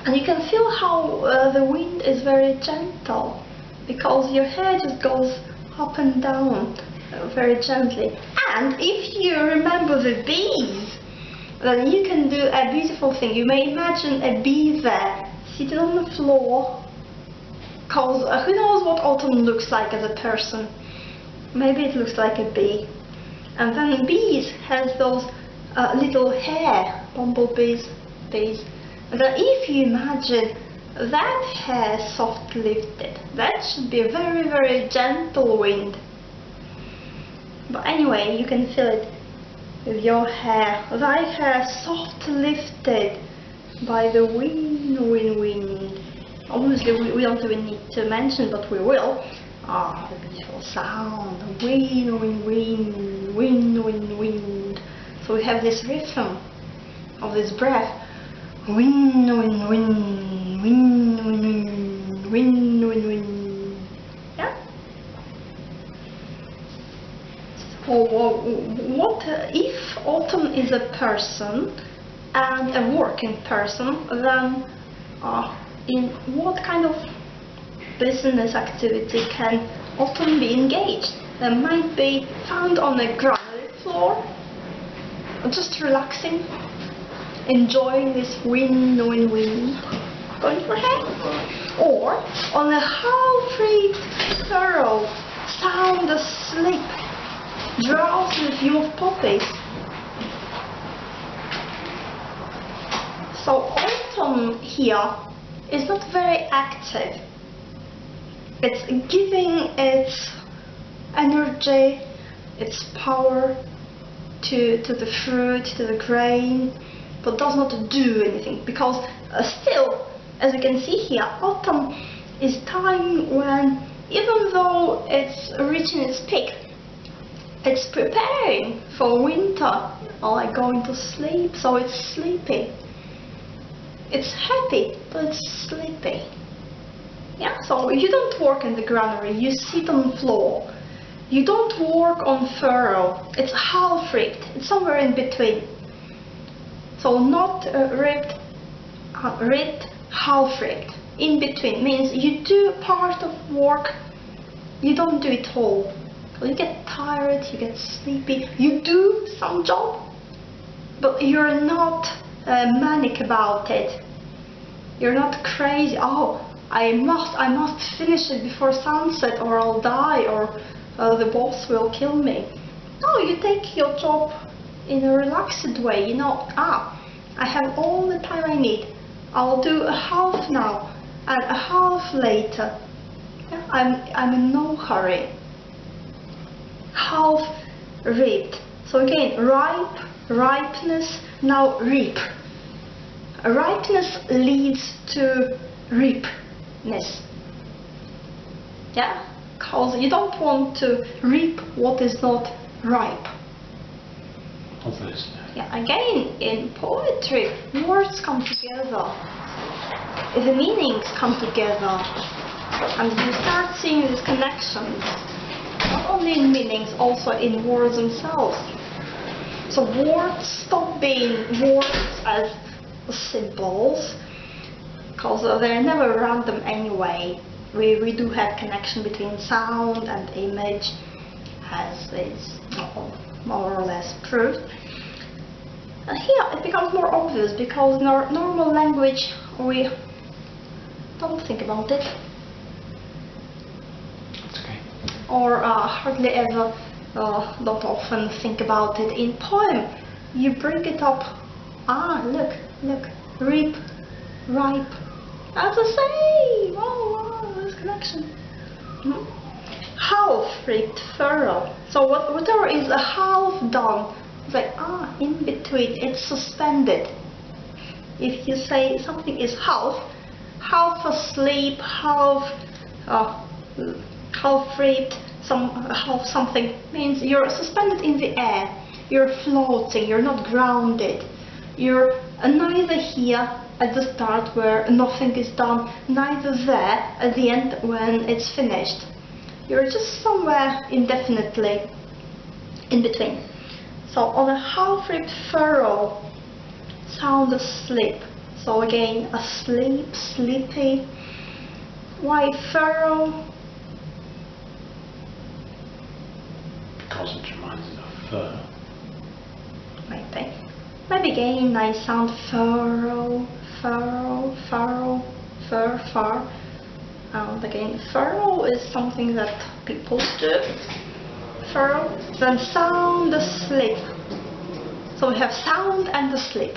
And you can feel how the wind is very gentle, because your hair just goes up and down very gently. And if you remember the bees, then you can do a beautiful thing. You may imagine a bee there, sitting on the floor, because who knows what autumn looks like as a person. Maybe it looks like a bee. And then bees has those little hair, bumblebees, bees. And then if you imagine that hair soft lifted, that should be a very, very gentle wind. But anyway, you can feel it with your hair, thy hair soft lifted by the winnowing wind. obviously we don't even need to mention, but we will. The beautiful sound, wind, wind, wind, wind, wind, wind. So we have this rhythm of this breath. Wind, wind, wind, wind, wind, wind, wind, wind. Yeah? What if autumn is a person and a working person, then in what kind of business activity can autumn be engaged? That might be found on the granary floor, just relaxing, enjoying this wind, wind, wind, going for hay, or on a half-reed furrow, sound asleep, drowsy view of poppies. So autumn here is not very active. It's giving its energy, its power to the fruit, to the grain, but does not do anything, because still, as you can see here, autumn is time when, even though it's reaching its peak, it's preparing for winter, or like going to sleep, so it's sleepy. It's happy, but it's sleepy. Yeah, so you don't work in the granary, you sit on the floor. You don't work on furrow, it's half-ribbed, it's somewhere in between. So not ribbed, ribbed, half-ribbed. In between means you do part of work, you don't do it all. You get tired, you get sleepy, you do some job, but you're not manic about it. You're not crazy, oh, I must finish it before sunset or I'll die, or the boss will kill me. No, you take your job in a relaxed way, you know, I have all the time I need. I'll do a half now and a half later. Yeah, I'm in no hurry. Half-ribbed. So again, ripe, ripeness, now reap. Ripeness leads to reapness. Yeah? Because you don't want to reap what is not ripe. Obviously. Yeah, again, in poetry, words come together. The meanings come together. And you start seeing these connections. Not only in meanings, also in words themselves. So words stop being words as symbols, because they're never random anyway. We do have connection between sound and image, as is more or less proved. And here it becomes more obvious, because in our normal language we don't think about it. Or hardly ever, don't often think about it. In poem, you bring it up. Look, reap, ripe. That's the same. Oh, there's connection. Half-ribbed furrow. So whatever is a half done, it's like in between. It's suspended. If you say something is half asleep, half ribbed, half something, means you're suspended in the air, you're floating, you're not grounded, you're neither here at the start where nothing is done, neither there at the end when it's finished. You're just somewhere indefinitely in between. So on a half-ribbed furrow, sound asleep. So again, asleep, sleepy. Why furrow? Because it reminds us of fur. Maybe again nice sound, furrow, furrow, furrow, fur. And again, furrow is something that people do. Furrow. Then sound asleep. So we have sound and asleep.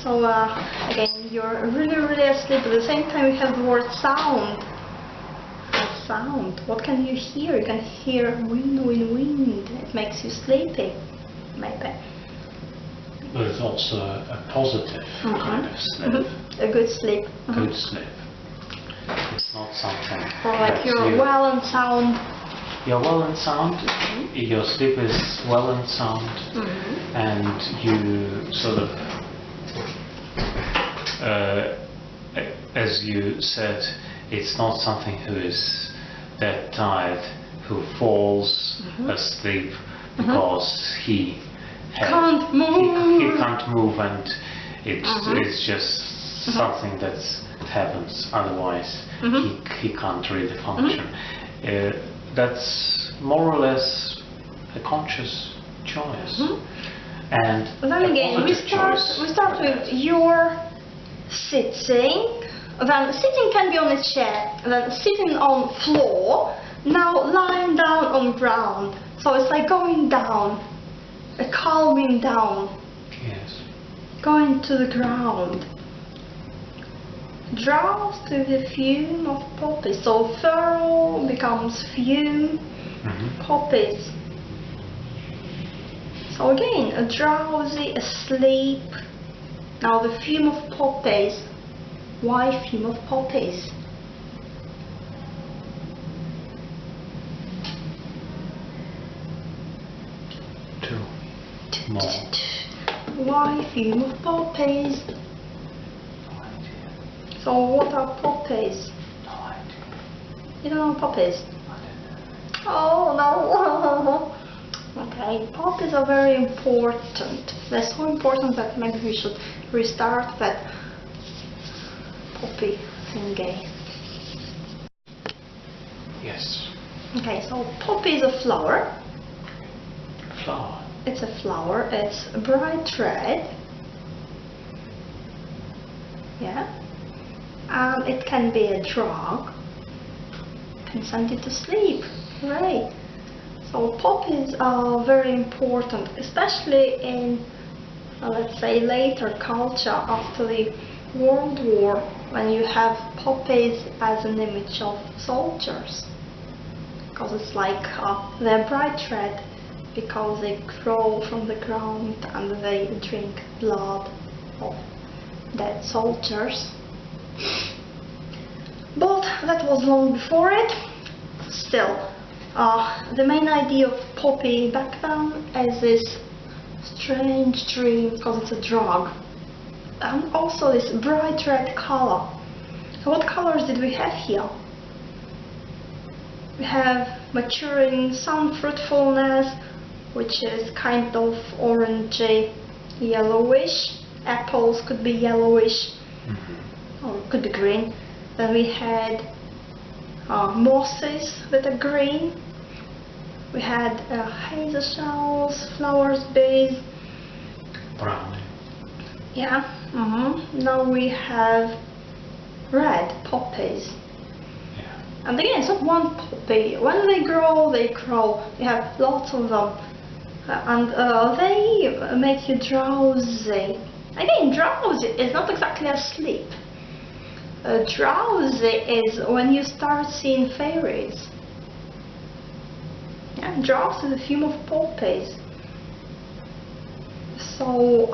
So again, you're really asleep. At the same time, we have the word sound. Sound. What can you hear? You can hear wind, wind, wind. It makes you sleepy. Maybe. But it's also a positive kind of sleep. A good sleep. Good sleep. It's not something Or like that you're well and sound. You're well and sound. Your sleep is well and sound, and you sort of, as you said, it's not something who is that tired, who falls asleep because he Can't move. He can't move, and it's just something that happens. Otherwise, he can't really function. That's more or less a conscious choice. And But then again, we start with your sitting. Then sitting can be on a chair. Then sitting on floor. Now lying down on ground. So it's like going down, calming down. Yes. Going to the ground. Drowse to the fume of poppies. So furrow becomes fume, poppies. So again, a drowsy, asleep. Now the fume of poppies. Why fume of poppies? Two more. Why fume of poppies? No idea. So what are poppies? No idea. You don't know poppies? I don't know. Oh no! Okay, poppies are very important. They're so important that maybe we should restart that poppy thingy. Yes. Okay, so poppy is a flower. Flower. It's a flower. It's bright red. Yeah. And it can be a drug. Can send you to sleep. Right. So poppies are very important, especially in, let's say, later culture after the World War, when you have poppies as an image of soldiers. Because it's like they're bright red because they grow from the ground and they drink blood of dead soldiers. But that was long before it. Still, the main idea of poppy back then is this strange dream because it's a drug. And also this bright red color. So what colors did we have here? We have maturing sun fruitfulness, which is kind of orangey, yellowish. Apples could be yellowish, or it could be green. Then we had mosses that are green. We had hazel shells, flowers, bees. Brown. Yeah. Now we have red poppies. Yeah. And again, it's not one poppy. When they grow, You have lots of them. And they make you drowsy. Again, drowsy is not exactly asleep. Drowsy is when you start seeing fairies. Yeah, drowsy is the fume of poppies. So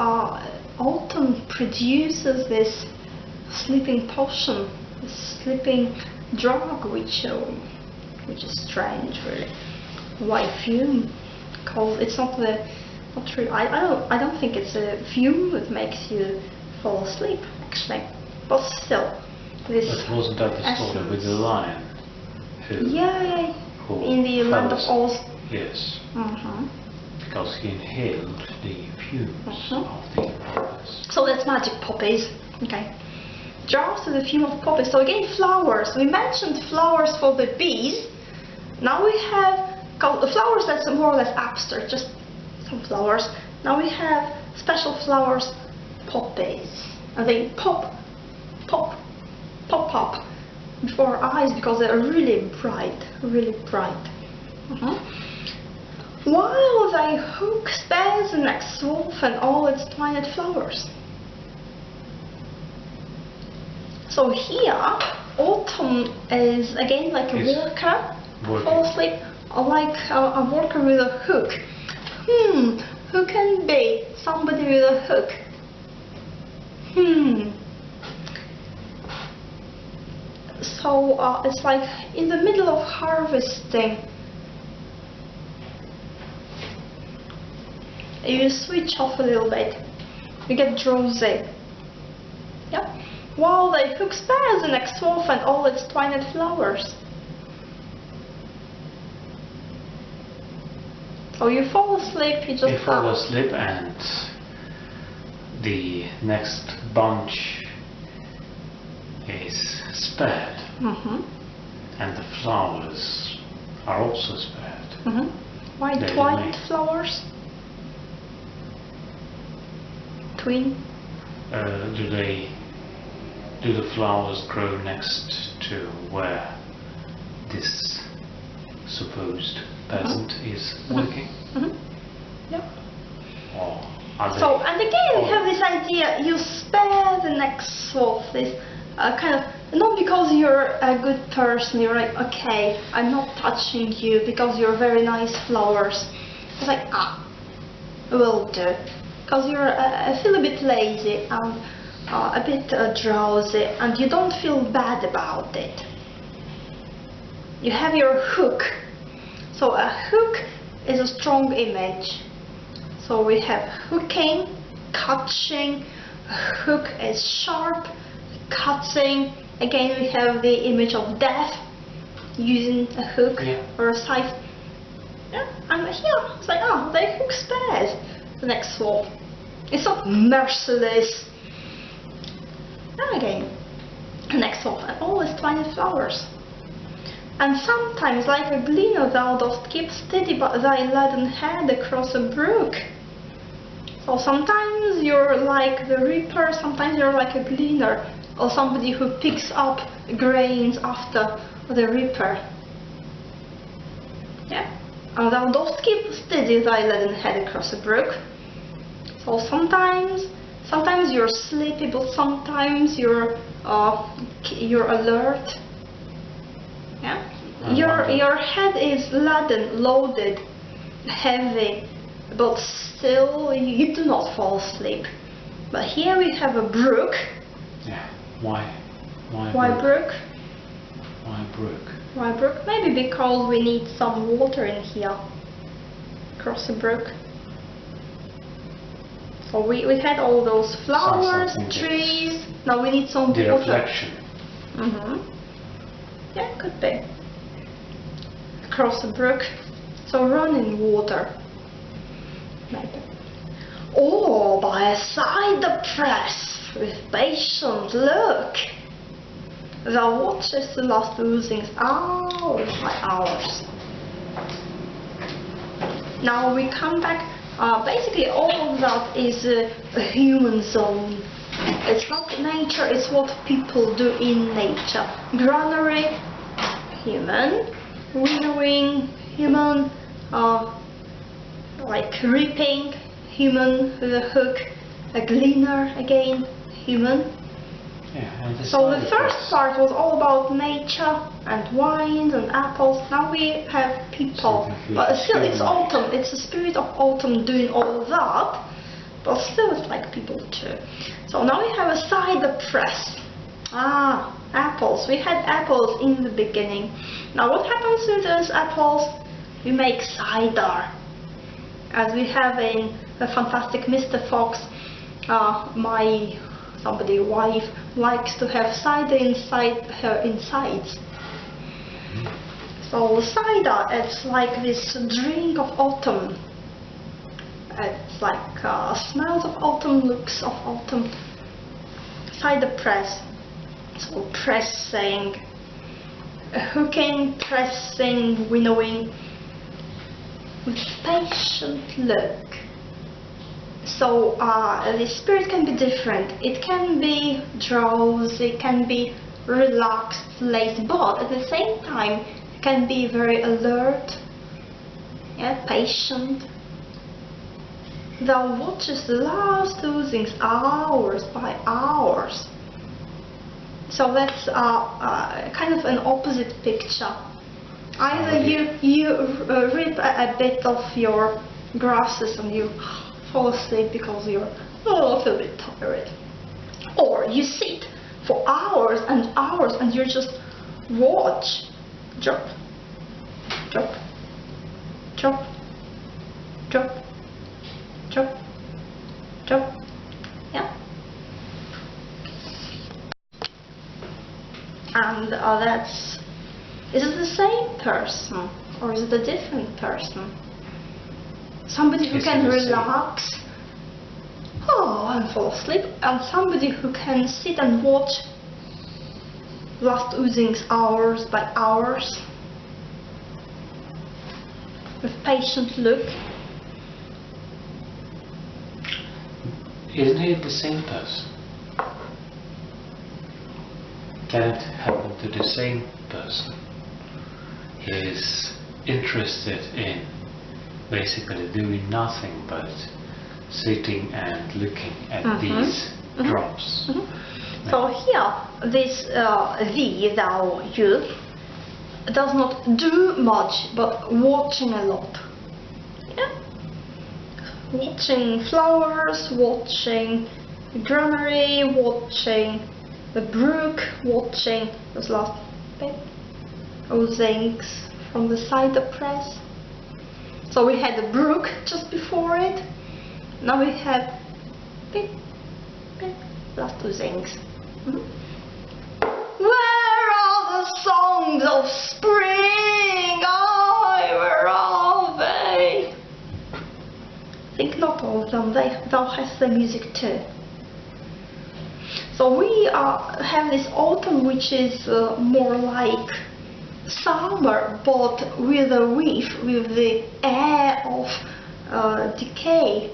autumn produces this sleeping potion, this sleeping drug, which is strange, really. Why fume? Because it's not true. I don't think it's a fume that makes you fall asleep, actually. But still, this. But wasn't that the story with the lion? Who in the land of Oz. Yes. Because he inhaled the fumes of the poppies. So that's magic poppies. Okay. Drowse to the fume of poppies. So again, flowers. We mentioned flowers for the bees. Now we have the flowers that's more or less abstract, just some flowers. Now we have special flowers, poppies. And they pop up before our eyes because they're really bright, While they hook spells the next wolf and all its twined flowers. So here, autumn is again like a worker, fall asleep, or like a worker with a hook. Who can be somebody with a hook? So it's like in the middle of harvesting. You switch off a little bit. You get drowsy. Yeah. While the hook spares the next swath and all its twined flowers. So you fall asleep, you just You fall asleep and the next bunch is spared. And the flowers are also spared. Why They twined remain. flowers? Twin? Do the flowers grow next to where this supposed peasant is working? Yeah. Or are So, they, and again, we have this idea, you spare the next swath, this kind of, not because you're a good person, you're like, okay, I'm not touching you because you're very nice flowers. It's like, will do. Because you're I feel a bit lazy and a bit drowsy and you don't feel bad about it. You have your hook. So a hook is a strong image. So we have hooking, catching, a hook is sharp, cutting. Again we have the image of death, using a hook or a scythe. Yeah, and here it's like, the hook spares the next swath. It's not merciless. And again, the next swath, and always twined flowers. And sometimes, like a gleaner, thou dost keep steady by thy leaden head across a brook. So sometimes you're like the reaper, sometimes you're like a gleaner, or somebody who picks up grains after the reaper. Yeah. And thou dost keep steady thy leaden head across a brook. So sometimes you're sleepy, but sometimes you're alert. Yeah. Your head is laden, loaded, heavy, but still you do not fall asleep. But here we have a brook. Yeah. Why brook? Why brook? Why brook? Maybe because we need some water in here. Across the brook. So we had all those flowers, trees. Now we need some the water. Reflection. Yeah, could be. Across the brook. So running water. Maybe. Or by a side the press with patient look. Thou watchest the last oozings hours by hours. Now we come back. Basically all of that is a human zone. It's not nature, it's what people do in nature. Granary, human. Winnowing, human. Like reaping, human with a hook. A gleaner, again, human. Yeah, and So the first part was all about nature and wines and apples. Now we have people. But still it's autumn. It's the spirit of autumn doing all of that. But still it's like people too. So now we have a cider press. Apples. We had apples in the beginning. Now what happens to those apples? We make cider. As we have in the fantastic Mr. Fox, my wife likes to have cider inside her insides. So cider, it's like this drink of autumn. It's like smells of autumn, looks of autumn. Cider press. So pressing, hooking, pressing, winnowing, with patient look. So the spirit can be different. It can be drowsy, it can be relaxed, lazy, but at the same time it can be very alert, patient. Thou watchest the last oozings hours by hours. So that's kind of an opposite picture. Either you rip a bit of your grasses and you fall asleep because you're a little bit tired. Or you sit for hours and you just watch. Drop, drop, drop, drop, drop, drop. Yeah. And is it the same person or is it a different person? Somebody who can relax, and fall asleep, and somebody who can sit and watch last oozings hours by hours with patient look. Isn't it the same person? Can it happen to the same person? He is interested in basically doing nothing but sitting and looking at these drops. So here, this thee, thou, you, does not do much but watching a lot. Yeah? Watching flowers, watching greenery, watching the brook, watching those last bit, oozings from the cider press. So we had the brook just before it. Now we have bit, last oozings. Where are the songs of spring? Where are they? Think not of them, thou hast the music too. So we have this autumn which is more like summer, but with with the air of decay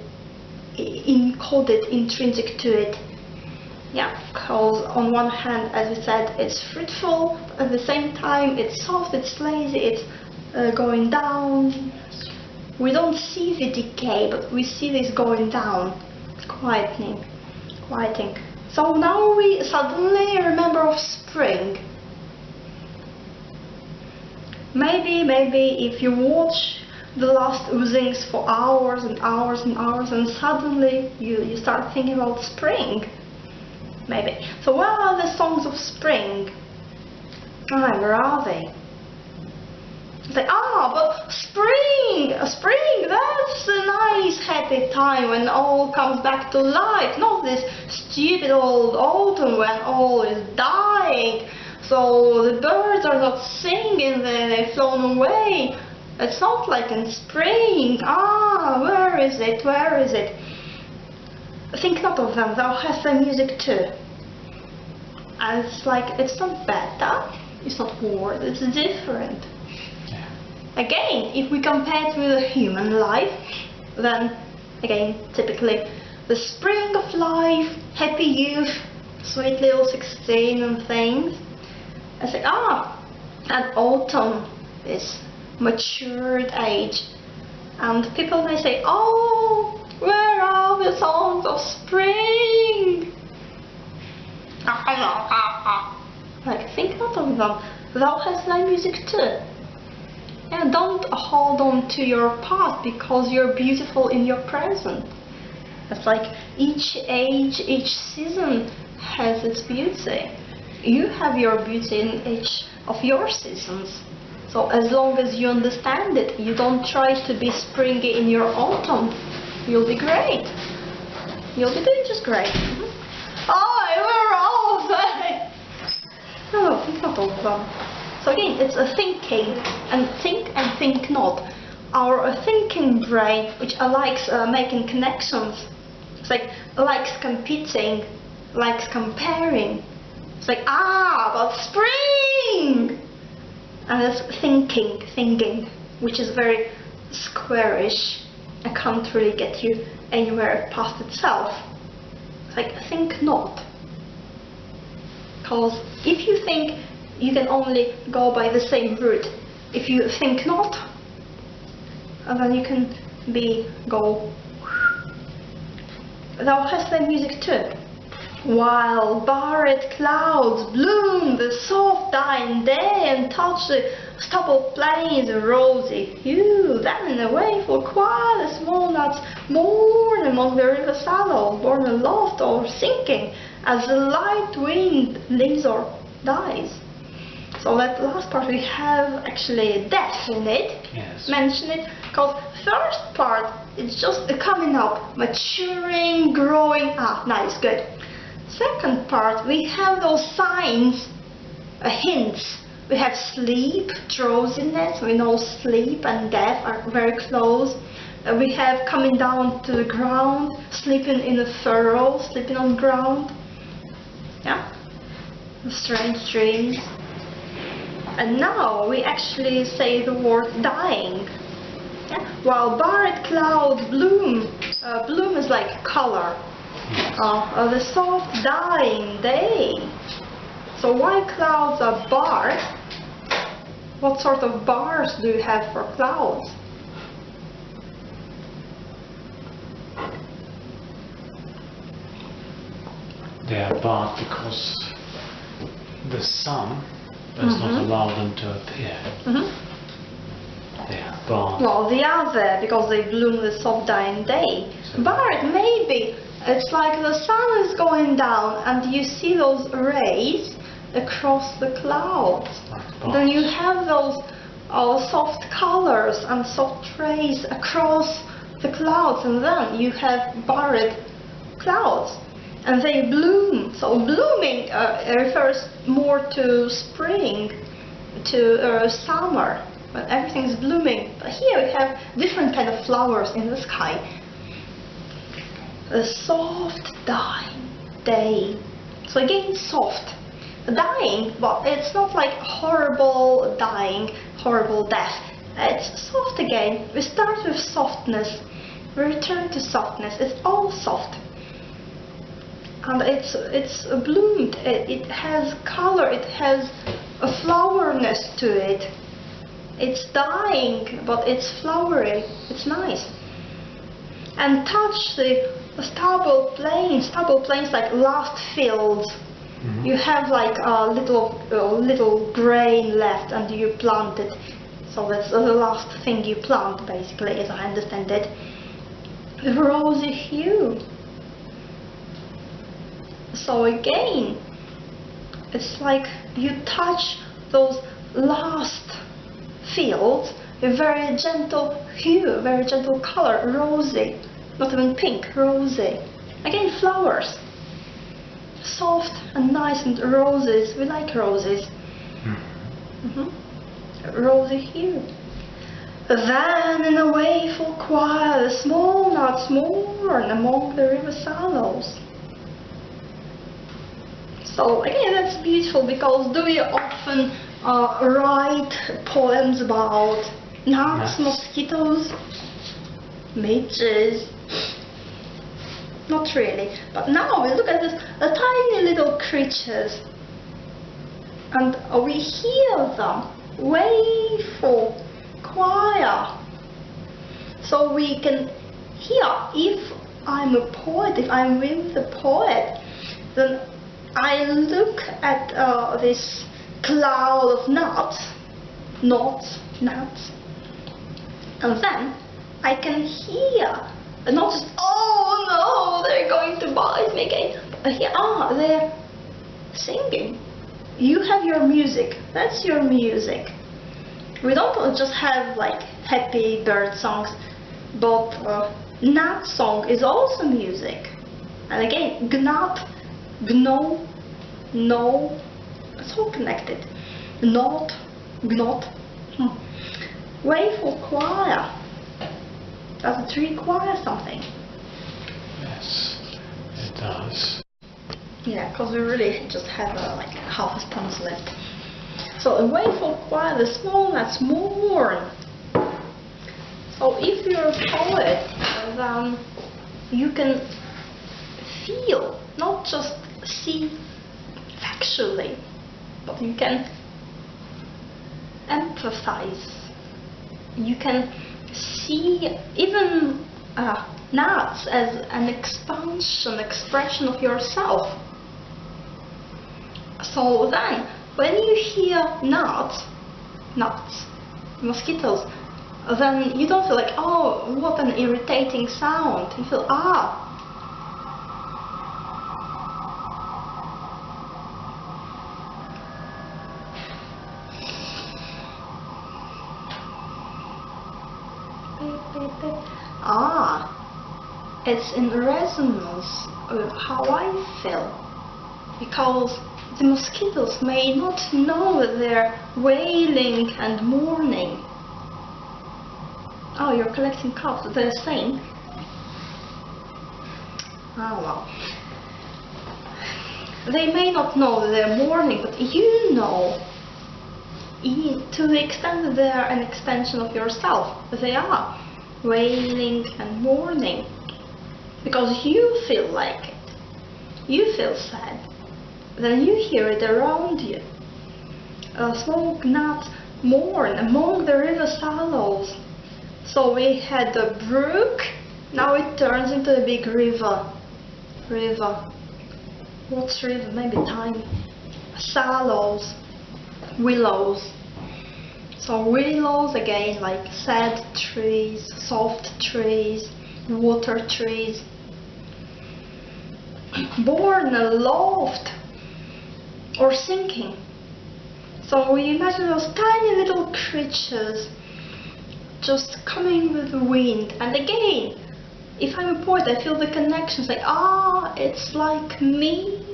encoded, intrinsic to it. Yeah, because on one hand, as we said, it's fruitful, but at the same time it's soft, it's lazy, it's going down. We don't see the decay, but we see this going down, quieting. So now we suddenly remember of spring. Maybe if you watch the last oozings for hours and hours and hours, and suddenly you start thinking about spring. Maybe. So where are the songs of spring? Where are they? It's like, but spring, that's a nice happy time when all comes back to life, not this stupid old autumn when all is dying. So the birds are not singing, they've flown away. It's not like in spring. Where is it? Where is it? Think not of them, thou hast thy music too. And it's like, it's not better, it's not worse, it's different. Yeah. Again, if we compare it with a human life, then again, typically the spring of life, happy youth, sweet little 16 and things. I say, and autumn is matured age. And people may say, where are the songs of spring? Like, think not of them. Thou hast thy music too. And don't hold on to your past because you're beautiful in your present. It's like each age, each season has its beauty. You have your beauty in each of your seasons. So as long as you understand it, you don't try to be springy in your autumn, you'll be great. You'll be doing just great. Where are they? No, think not of them. So again, it's a thinking, and think not. Our thinking brain, which likes making connections, it's like likes competing, likes comparing. It's like, but spring! And it's thinking, which is very squarish. I can't really get you anywhere past itself. It's like, think not. Because if you think, you can only go by the same route. If you think not, and then you can go. Thou hast thy music too. While barred clouds bloom the soft dying day and touch the stubble plains a rosy hue, then away wakeful choir, the small nuts mourn among the river sallows, borne aloft or sinking, as the light wind leaves or dies. So that last part we have actually death in it, Yes. mention it, because first part it's just coming up, maturing, growing up, nice, good. Second part we have those signs, hints. We have sleep, drowsiness, we know sleep and death are very close. We have coming down to the ground, sleeping in a furrow, sleeping on ground. Yeah, strange dreams. And now we actually say the word dying. Yeah? While barred clouds bloom, bloom is like color. The soft dying day. So why clouds are barred? What sort of bars do you have for clouds? They are barred because the sun does not allow them to appear. They are barred. Well, they are there because they bloom the soft dying day. Barred, maybe. It's like the sun is going down and you see those rays across the clouds. Then you have those soft colors and soft rays across the clouds, and then you have barred clouds. And they bloom. So blooming refers more to spring, to summer, when everything's blooming. But here we have different kind of flowers in the sky. A soft dying day. So again, soft. Dying, but it's not like horrible dying, horrible death. It's soft again. We start with softness, we return to softness. It's all soft. And it's bloomed, it has color, it has a flowerness to it. It's dying, but it's flowery, it's nice. And touch the stubble plains like last fields. You have like a little grain left and you plant it. So that's the last thing you plant, basically, as I understand it. The rosy hue. So again, it's like you touch those last fields, a very gentle hue, very gentle color, rosy, not even pink, rosy. Again, flowers, soft and nice, and roses, we like roses. Rosy hue. Then in a wakeful choir, the small nuts mourn among the river sallows. So again, that's beautiful, because do we often write poems about gnats, mosquitoes, midges? Not really. But now we look at this tiny little creatures, and we hear them, wakeful choir. So we can hear, if I'm a poet, if I'm with the poet, then I look at this cloud of nuts, and then I can hear, not just, oh no, they're going to bite me again, but here, they're singing. You have your music, that's your music. We don't just have like happy bird songs, but gnat song is also music. And again, gnat, gno, no, it's all connected. Not, gnot. Wakeful choir. Does it require something? Yes, it does. Yeah, because we really just have like half a stanza left. So a wakeful choir, the small nuts mourn. So if you're a poet, then you can feel, not just see factually, but you can empathize. You can see even nuts as an expression of yourself. So then, when you hear nuts, mosquitoes, then you don't feel like, oh, what an irritating sound. You feel, ah. Ah, it's in resonance with how I feel, because the mosquitoes may not know that they're wailing and mourning. Oh, you're collecting cups, they're saying. Oh well. They may not know that they're mourning, but you know, to the extent that they are an extension of yourself, they are wailing and mourning, because you feel like it, you feel sad, then you hear it around you. Small gnats mourn among the river shallows. So we had a brook, now it turns into a big river. What's river? Maybe time. Shallows, willows. So willows again, like sad trees, soft trees, water trees. Born aloft or sinking. So we imagine those tiny little creatures just coming with the wind. And again, if I'm a poet, I feel the connections, like, ah, it's like me.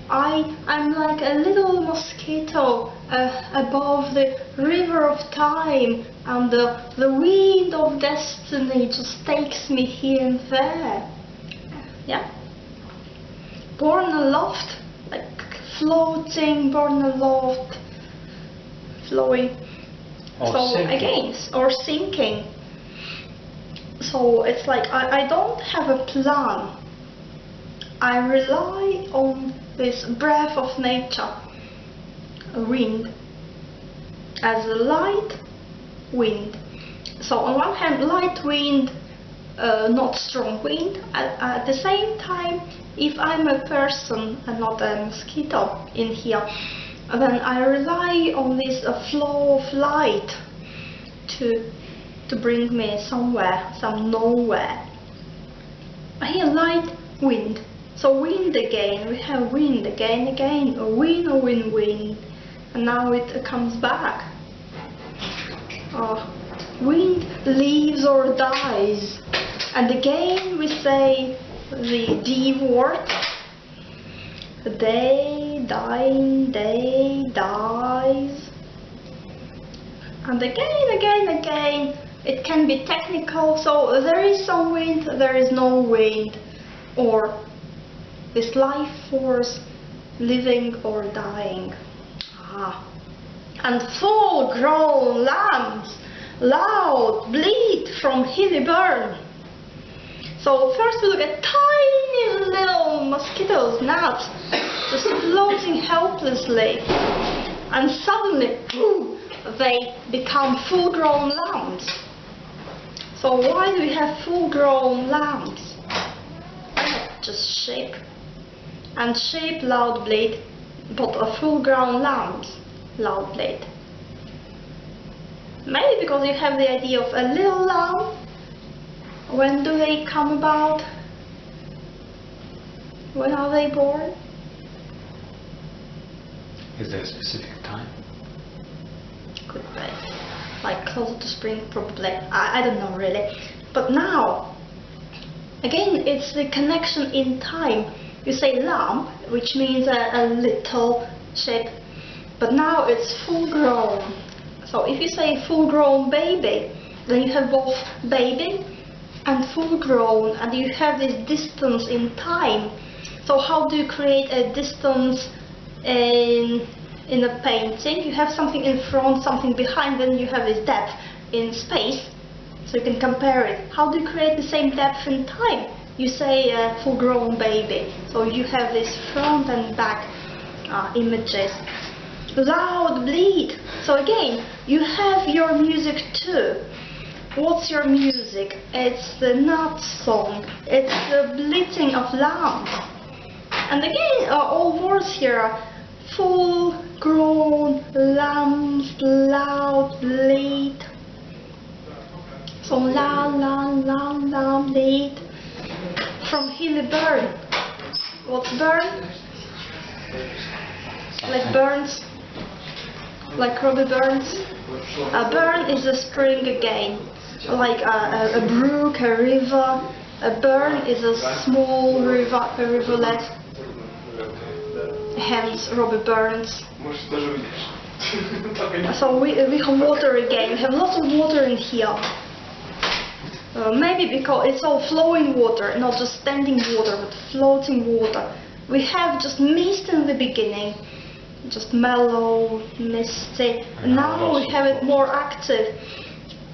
I'm like a little mosquito above the river of time, and the wind of destiny just takes me here and there. Yeah? Born aloft, like floating, born aloft, flowing. Or so sinking. Again, or sinking. So it's like I don't have a plan. I rely on this breath of nature, wind, as a light wind. So on one hand, light wind, not strong wind. At the same time, if I'm a person and not a mosquito in here, then I rely on this flow of light to bring me somewhere, some nowhere. Here, light, wind. So wind again, we have wind again, a wind, and now it comes back. Wind leaves or dies, and again we say the D word. Day, dying, day, dies. And again, it can be technical, so there is some wind, there is no wind, or this life force living or dying. And full-grown lambs loud bleat from hilly burn. So first we look at tiny little mosquitoes, gnats, just floating helplessly, and suddenly, boom, they become full-grown lambs. So why do we have full-grown lambs? Just sheep. And sheep loud bleat, but a full-grown lambs loud bleat. Maybe because you have the idea of a little lamb. When do they come about? When are they born? Is there a specific time? Could be. Like closer to spring, probably. I don't know really. But now, again, it's the connection in time. You say lamb, which means a little sheep, but now it's full grown. So if you say full grown baby, then you have both baby and full grown, and you have this distance in time. So how do you create a distance in a painting? You have something in front, something behind, then you have this depth in space, so you can compare it. How do you create the same depth in time? You say a full-grown baby, so you have this front and back images. Loud bleat. So again, you have your music too. What's your music? It's the gnat song. It's the bleating of lambs. And again, all words here are full-grown lambs, loud bleat. So la la la la lead from Hilly Burn. What's burn? Like Burns, like Robbie Burns. A burn is a spring again, like a brook, a river. A burn is a small river, a rivulet. Hence Robbie Burns. So we have water again. We have lots of water in here. Maybe because it's all flowing water, not just standing water, but floating water. We have just mist in the beginning, just mellow, misty. Now we have it more active,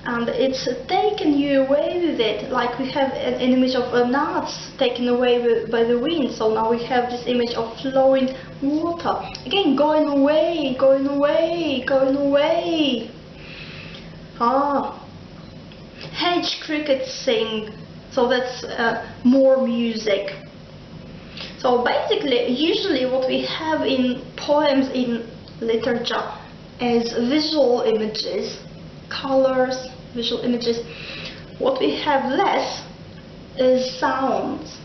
and it's taken you away with it, like we have an image of nuts taken away by the wind. So now we have this image of flowing water, again going away, going away, going away. Hedge crickets sing, so that's more music. So basically, usually what we have in poems, in literature, is visual images, colors, visual images. What we have less is sounds.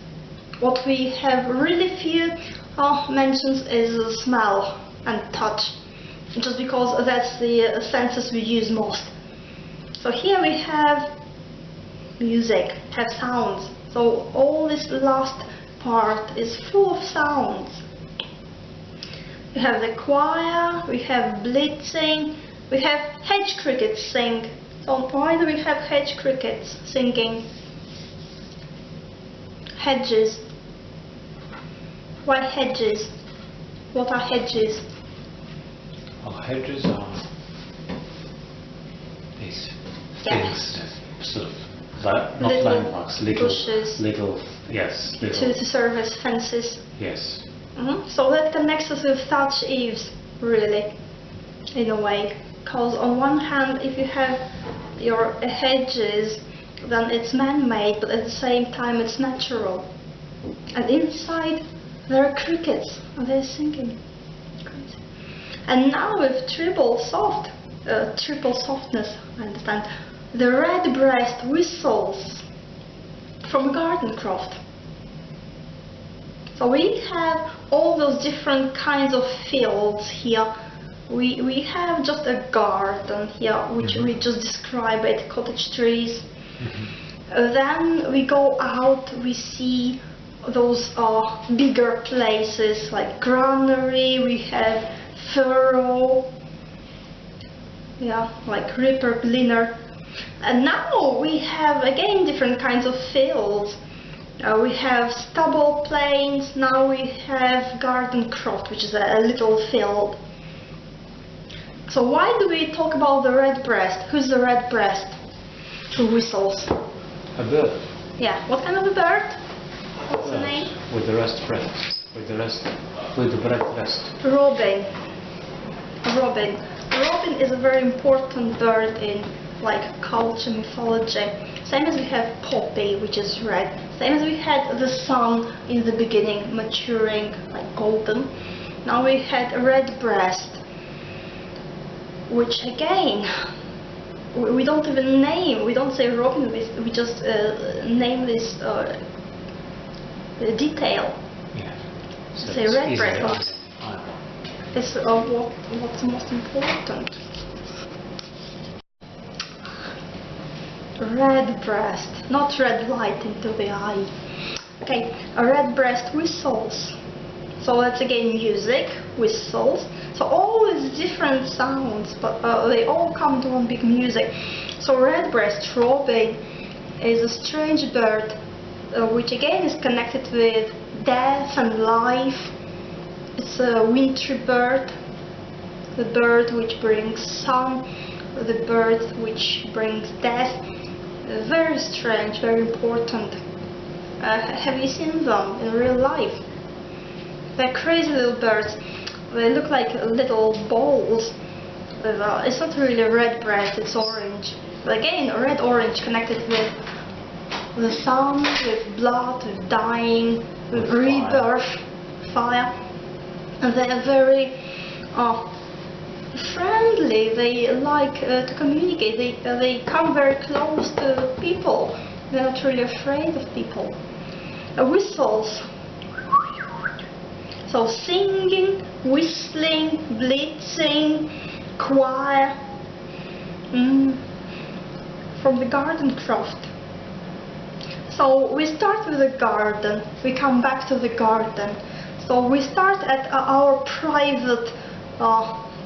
What we have really few mentions is smell and touch, just because that's the senses we use most. So here we have music, have sounds. So all this last part is full of sounds. We have the choir, we have blitzing, we have hedge crickets sing. So why do we have hedge crickets singing? Hedges. Why hedges? What are hedges? Well, hedges are these things, sort of not landmarks, little bushes, yes, to serve as fences. Yes. So that connects us with thatch eaves, really, in a way. Because on one hand, if you have your hedges, then it's man-made, but at the same time it's natural. And inside there are crickets, and they're singing. Crazy. And now with triple softness, I understand, the redbreast whistles from Gardencroft. So we have all those different kinds of fields here. We have just a garden here, which we just describe it, cottage trees. Then we go out, we see those bigger places like granary, we have furrow, like ripper, gleaner. And now we have again different kinds of fields. We have stubble plains, now we have Gardencroft, which is a little field. So why do we talk about the redbreast? Who's the redbreast? Who whistles? A bird. Yeah, what kind of a bird? What's the name? With the breast. Robin. Robin is a very important bird in culture, mythology. Same as we have poppy, which is red. Same as we had the sun in the beginning, maturing like golden. Now we had a redbreast, which again, we don't even name. We don't say robin. We just name this detail. Yeah. So say redbreast. It's what's most important. Redbreast, not red light into the eye. Okay, a redbreast whistles. So that's again music, whistles. So all these different sounds, but they all come to one big music. So redbreast robin is a strange bird, which again is connected with death and life. It's a wintry bird, the bird which brings sun, the bird which brings death. Very strange, very important. Have you seen them in real life? They're crazy little birds. They look like little balls. It's not really redbreast, it's orange. But again, red-orange connected with the sun, with blood, with dying, with rebirth, fire. And they are very friendly, they like to communicate, they come very close to people, they're not really afraid of people. Whistles, so singing, whistling, blitzing, choir, from the garden craft. So we start with the garden, we come back to the garden. So we start at our private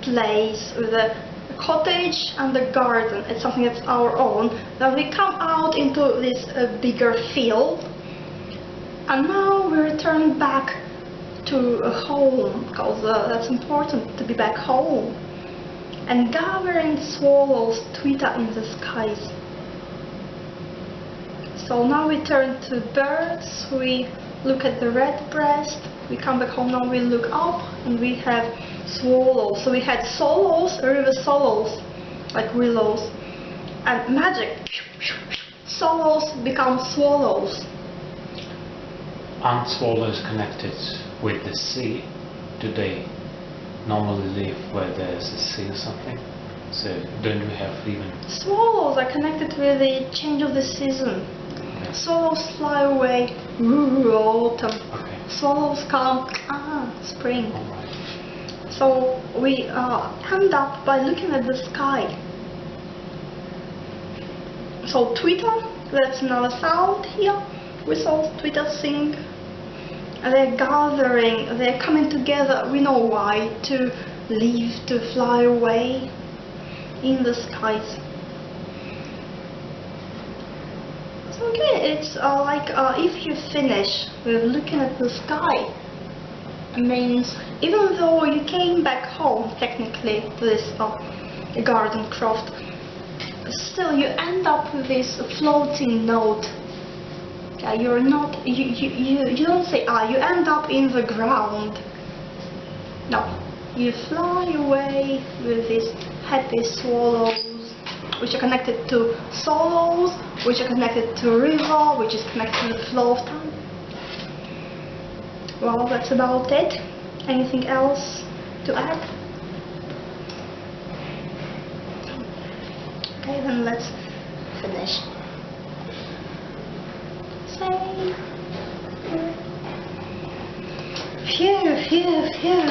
place with a cottage and the garden. It's something that's our own. Then we come out into this bigger field, and now we return back to home, because that's important to be back home. And gathering swallows twitter in the skies. So now we turn to birds, we look at the redbreast, we come back home, now we look up and we have swallows. So we had swallows, river swallows, like willows, and magic, swallows become swallows. Aren't swallows connected with the sea? Do they normally live where there's a sea or something? So don't we have even... Swallows are connected with the change of the season. Okay. Swallows fly away, autumn. Okay. Swallows come, spring. All right. So we end up by looking at the sky. So twitter, that's another sound here. Whistles, twitter, sing. They're gathering, they're coming together, we know why, to leave, to fly away in the skies. So again, it's like if you finish with looking at the sky, it means even though you came back home technically to this garden craft, still you end up with this floating note. You're not, you don't say you end up in the ground. No, you fly away with these happy swallows, which are connected to swallows, which are connected to river, which is connected to the flow of time. Well, that's about it. Anything else to add? Okay, then let's finish. Phew, phew, phew.